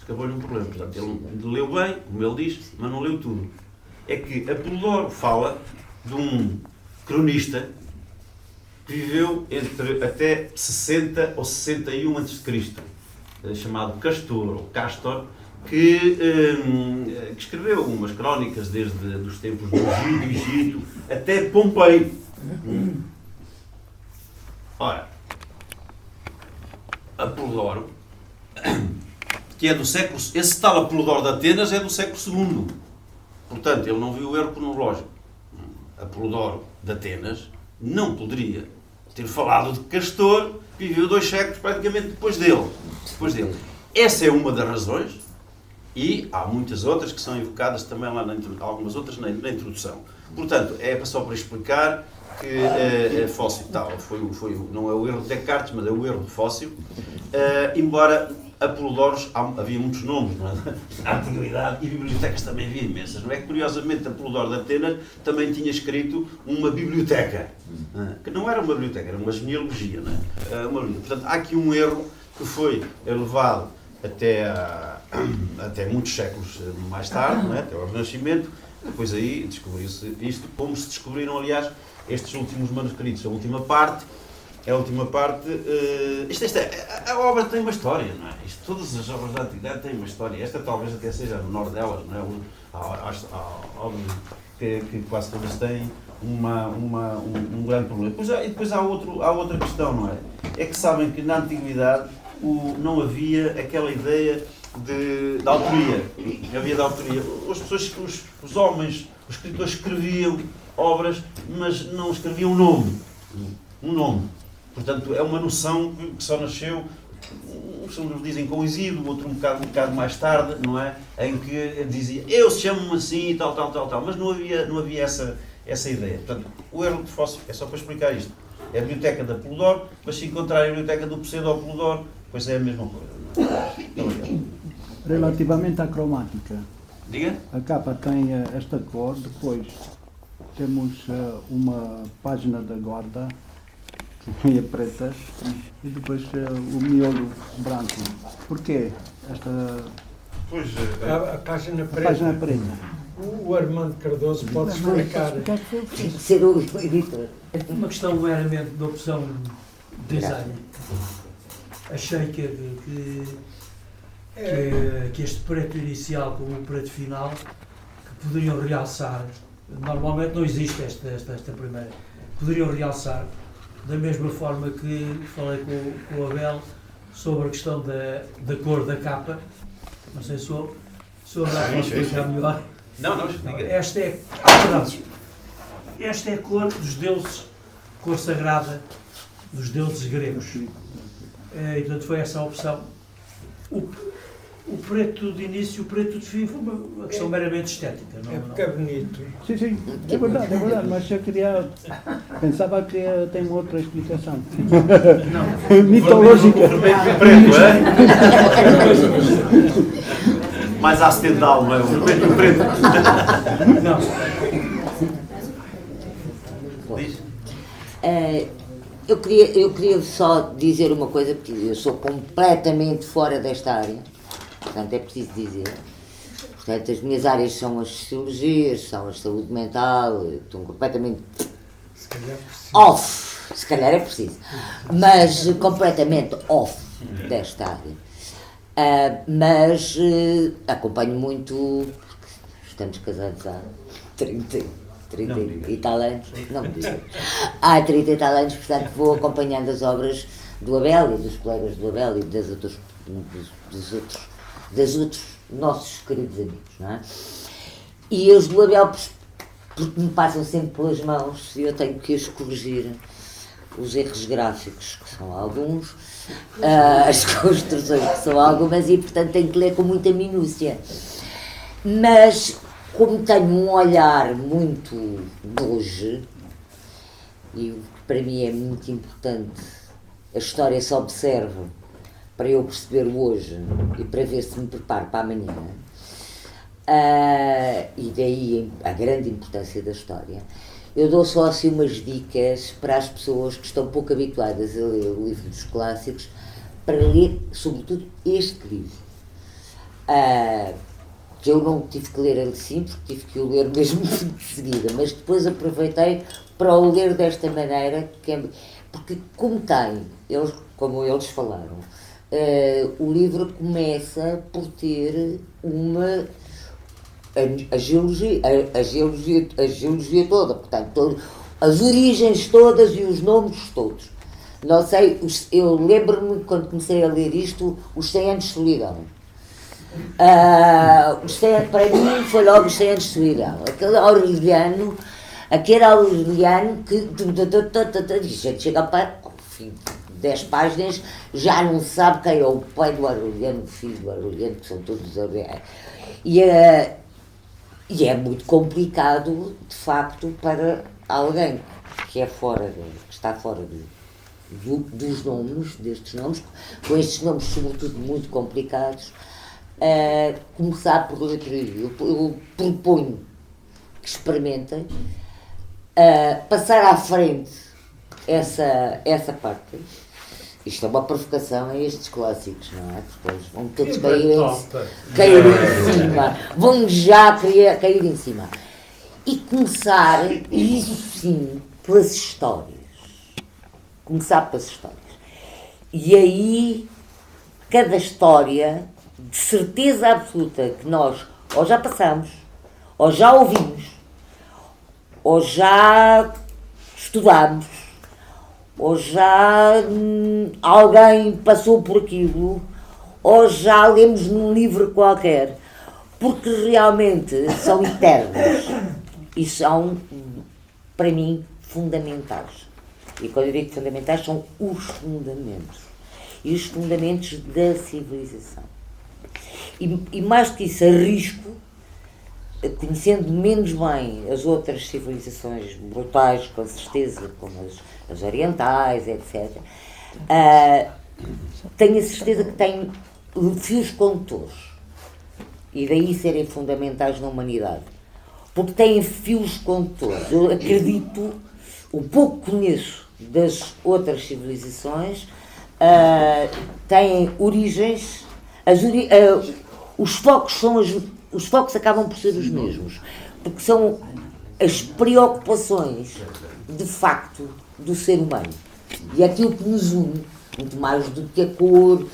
Portanto, ele leu bem, como ele diz, mas não leu tudo. É que Apolodoro fala de um cronista que viveu até 60 ou 61 a.C., chamado Castor, que escreveu umas crónicas desde os tempos do Egito até Pompei. Ora, Apolodoro, que é do século... Esse tal Apolodoro de Atenas é do século II. Portanto, ele não viu o erro cronológico. Apolodoro de Atenas não poderia ter falado de Castor, que viveu 2 séculos praticamente depois dele. Essa é uma das razões, e há muitas outras que são evocadas também lá algumas outras na introdução. Portanto, é só para explicar que é fóssil tal, não é o erro de Descartes, mas é o erro de fóssil, embora Apolodoros havia muitos nomes, não é? Na antiguidade, e bibliotecas também havia imensas, não é? Curiosamente, Apolodoro de Atenas também tinha escrito uma biblioteca, que não era uma biblioteca, era uma genealogia, não é? Portanto, há aqui um erro que foi elevado até muitos séculos mais tarde, não é? Até ao Renascimento. Depois aí descobriu-se isto, como se descobriram, aliás, estes últimos manuscritos, a última parte, a obra tem uma história, não é? Todas as obras da antiguidade têm uma história. Esta talvez até seja a menor delas, não é? Há obras que quase todas têm um grande problema. E depois há outra questão, não é? É que sabem que na antiguidade não havia aquela ideia de autoria. Havia de autoria. As pessoas, os homens, os escritores escreviam obras, mas não escreviam um nome. Portanto, é uma noção que só nasceu, uns dizem com o Isídio, outro um bocado mais tarde, não é? Em que dizia, eu chamo-me assim e tal, mas não havia essa ideia. Portanto, o erro de fóssil é só para explicar isto. É a biblioteca de Apolodoro, mas se encontrar a biblioteca do Pseudo-Apolodoro, pois é a mesma coisa. Relativamente à cromática, Diga? a capa tem esta cor, depois temos uma página da guarda, que é preta, e depois o miolo branco. Porquê esta A página a preta. página preta? O Armando Cardoso pode explicar. Tem que ser o editor. Uma questão meramente de opção de design. Achei que este preto inicial com o preto final que poderiam realçar, normalmente não existe esta primeira, poderiam realçar, da mesma forma que falei com o Abel sobre a questão da cor da capa, não sei se o Abel pode explicar melhor. Não, explica. Esta é a cor dos deuses, cor sagrada dos deuses gregos. E portanto foi essa a opção. O preto de início, o preto de fim foi uma questão meramente estética. É porque é bonito. Sim, é verdade, mas eu pensava que tem outra explicação. Não. Mitológica. Preto, é? Mais acidental, não é? O preto. Não. Diz? Eu queria só dizer uma coisa, porque eu sou completamente fora desta área, portanto é preciso dizer. Portanto, as minhas áreas são as sociologias, são a saúde mental, estou completamente off, se calhar é preciso, mas completamente off desta área. Mas acompanho muito, estamos casados há 30 e tal anos, não me digo. Há 30 e tal anos, portanto vou acompanhando as obras do Abel e dos colegas do Abel e dos outros nossos queridos amigos, não é? E os do Abel, porque me passam sempre pelas mãos e eu tenho que os corrigir, os erros gráficos, que são alguns, as construções, que são algumas, e portanto tenho que ler com muita minúcia. Mas como tenho um olhar muito de hoje, e para mim é muito importante, a história se observa para eu perceber o hoje e para ver se me preparo para amanhã, e daí a grande importância da história. Eu dou só assim umas dicas para as pessoas que estão pouco habituadas a ler o livro dos clássicos, para ler sobretudo este livro. que eu não tive que ler assim, porque tive que o ler mesmo de seguida, mas depois aproveitei para o ler desta maneira, porque como eles falaram, o livro começa por ter a geologia toda, portanto, as origens todas e os nomes todos. Não sei, eu lembro-me quando comecei a ler isto, os 100 anos de solidão. Para mim foi logo os 100 anos de solidão. Aquele Aureliano que a gente chega para 10 páginas, já não sabe quem é o pai do Aureliano, o filho do Aureliano, que são todos Aurelianos. E é muito complicado, de facto, para alguém que está fora dos nomes, destes nomes, com estes nomes sobretudo muito complicados, começar por letria. Eu proponho que experimentem, passar à frente essa parte. Isto é uma provocação a estes clássicos, não é? Porque eles vão todos cair em cima, vão já cair em cima. E começar, isso sim, pelas histórias. E aí, cada história, de certeza absoluta que nós ou já passamos, ou já ouvimos, ou já estudamos, ou já alguém passou por aquilo, ou já lemos num livro qualquer, porque realmente são eternos e são, para mim, fundamentais. E quando eu digo fundamentais, são os fundamentos. E os fundamentos da civilização. E mais do que isso, arrisco, conhecendo menos bem as outras civilizações brutais, com certeza, como as orientais, etc., tenho a certeza que têm fios condutores. E daí serem fundamentais na humanidade. Porque têm fios condutores. Eu acredito, o pouco que conheço das outras civilizações, têm origens, os focos acabam por ser os mesmos, porque são as preocupações de facto do ser humano, e é aquilo que nos une, muito mais do que a cor,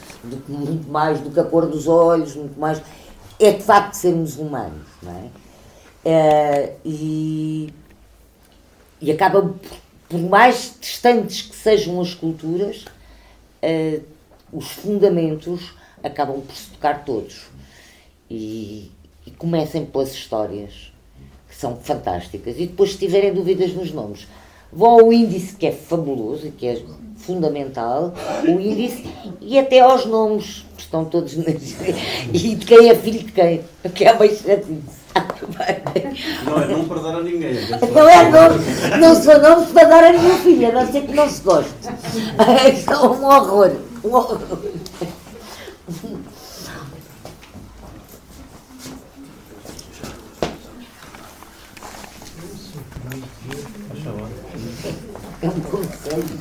muito mais do que a cor dos olhos, muito mais, é de facto sermos humanos, não é? E acaba, por mais distantes que sejam as culturas, os fundamentos acabam por se tocar todos. E comecem pelas histórias, que são fantásticas, e depois, se tiverem dúvidas nos nomes, vão ao índice, que é fabuloso e que é fundamental, o índice, e até aos nomes, que estão todos e de quem é filho de quem, que é bem chatice. Não é nome para dar a ninguém. Não são nomes para dar a minha filha, a não ser que não se goste. Isso é um horror. É um conselho.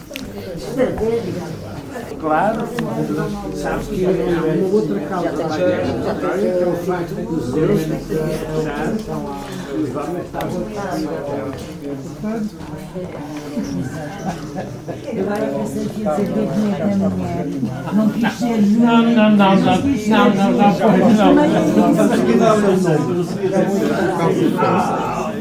Claro, sabes que uma outra causa é o facto dos Zeus Agora pensei que ia dizer que é da mulher. Não quis ser Não.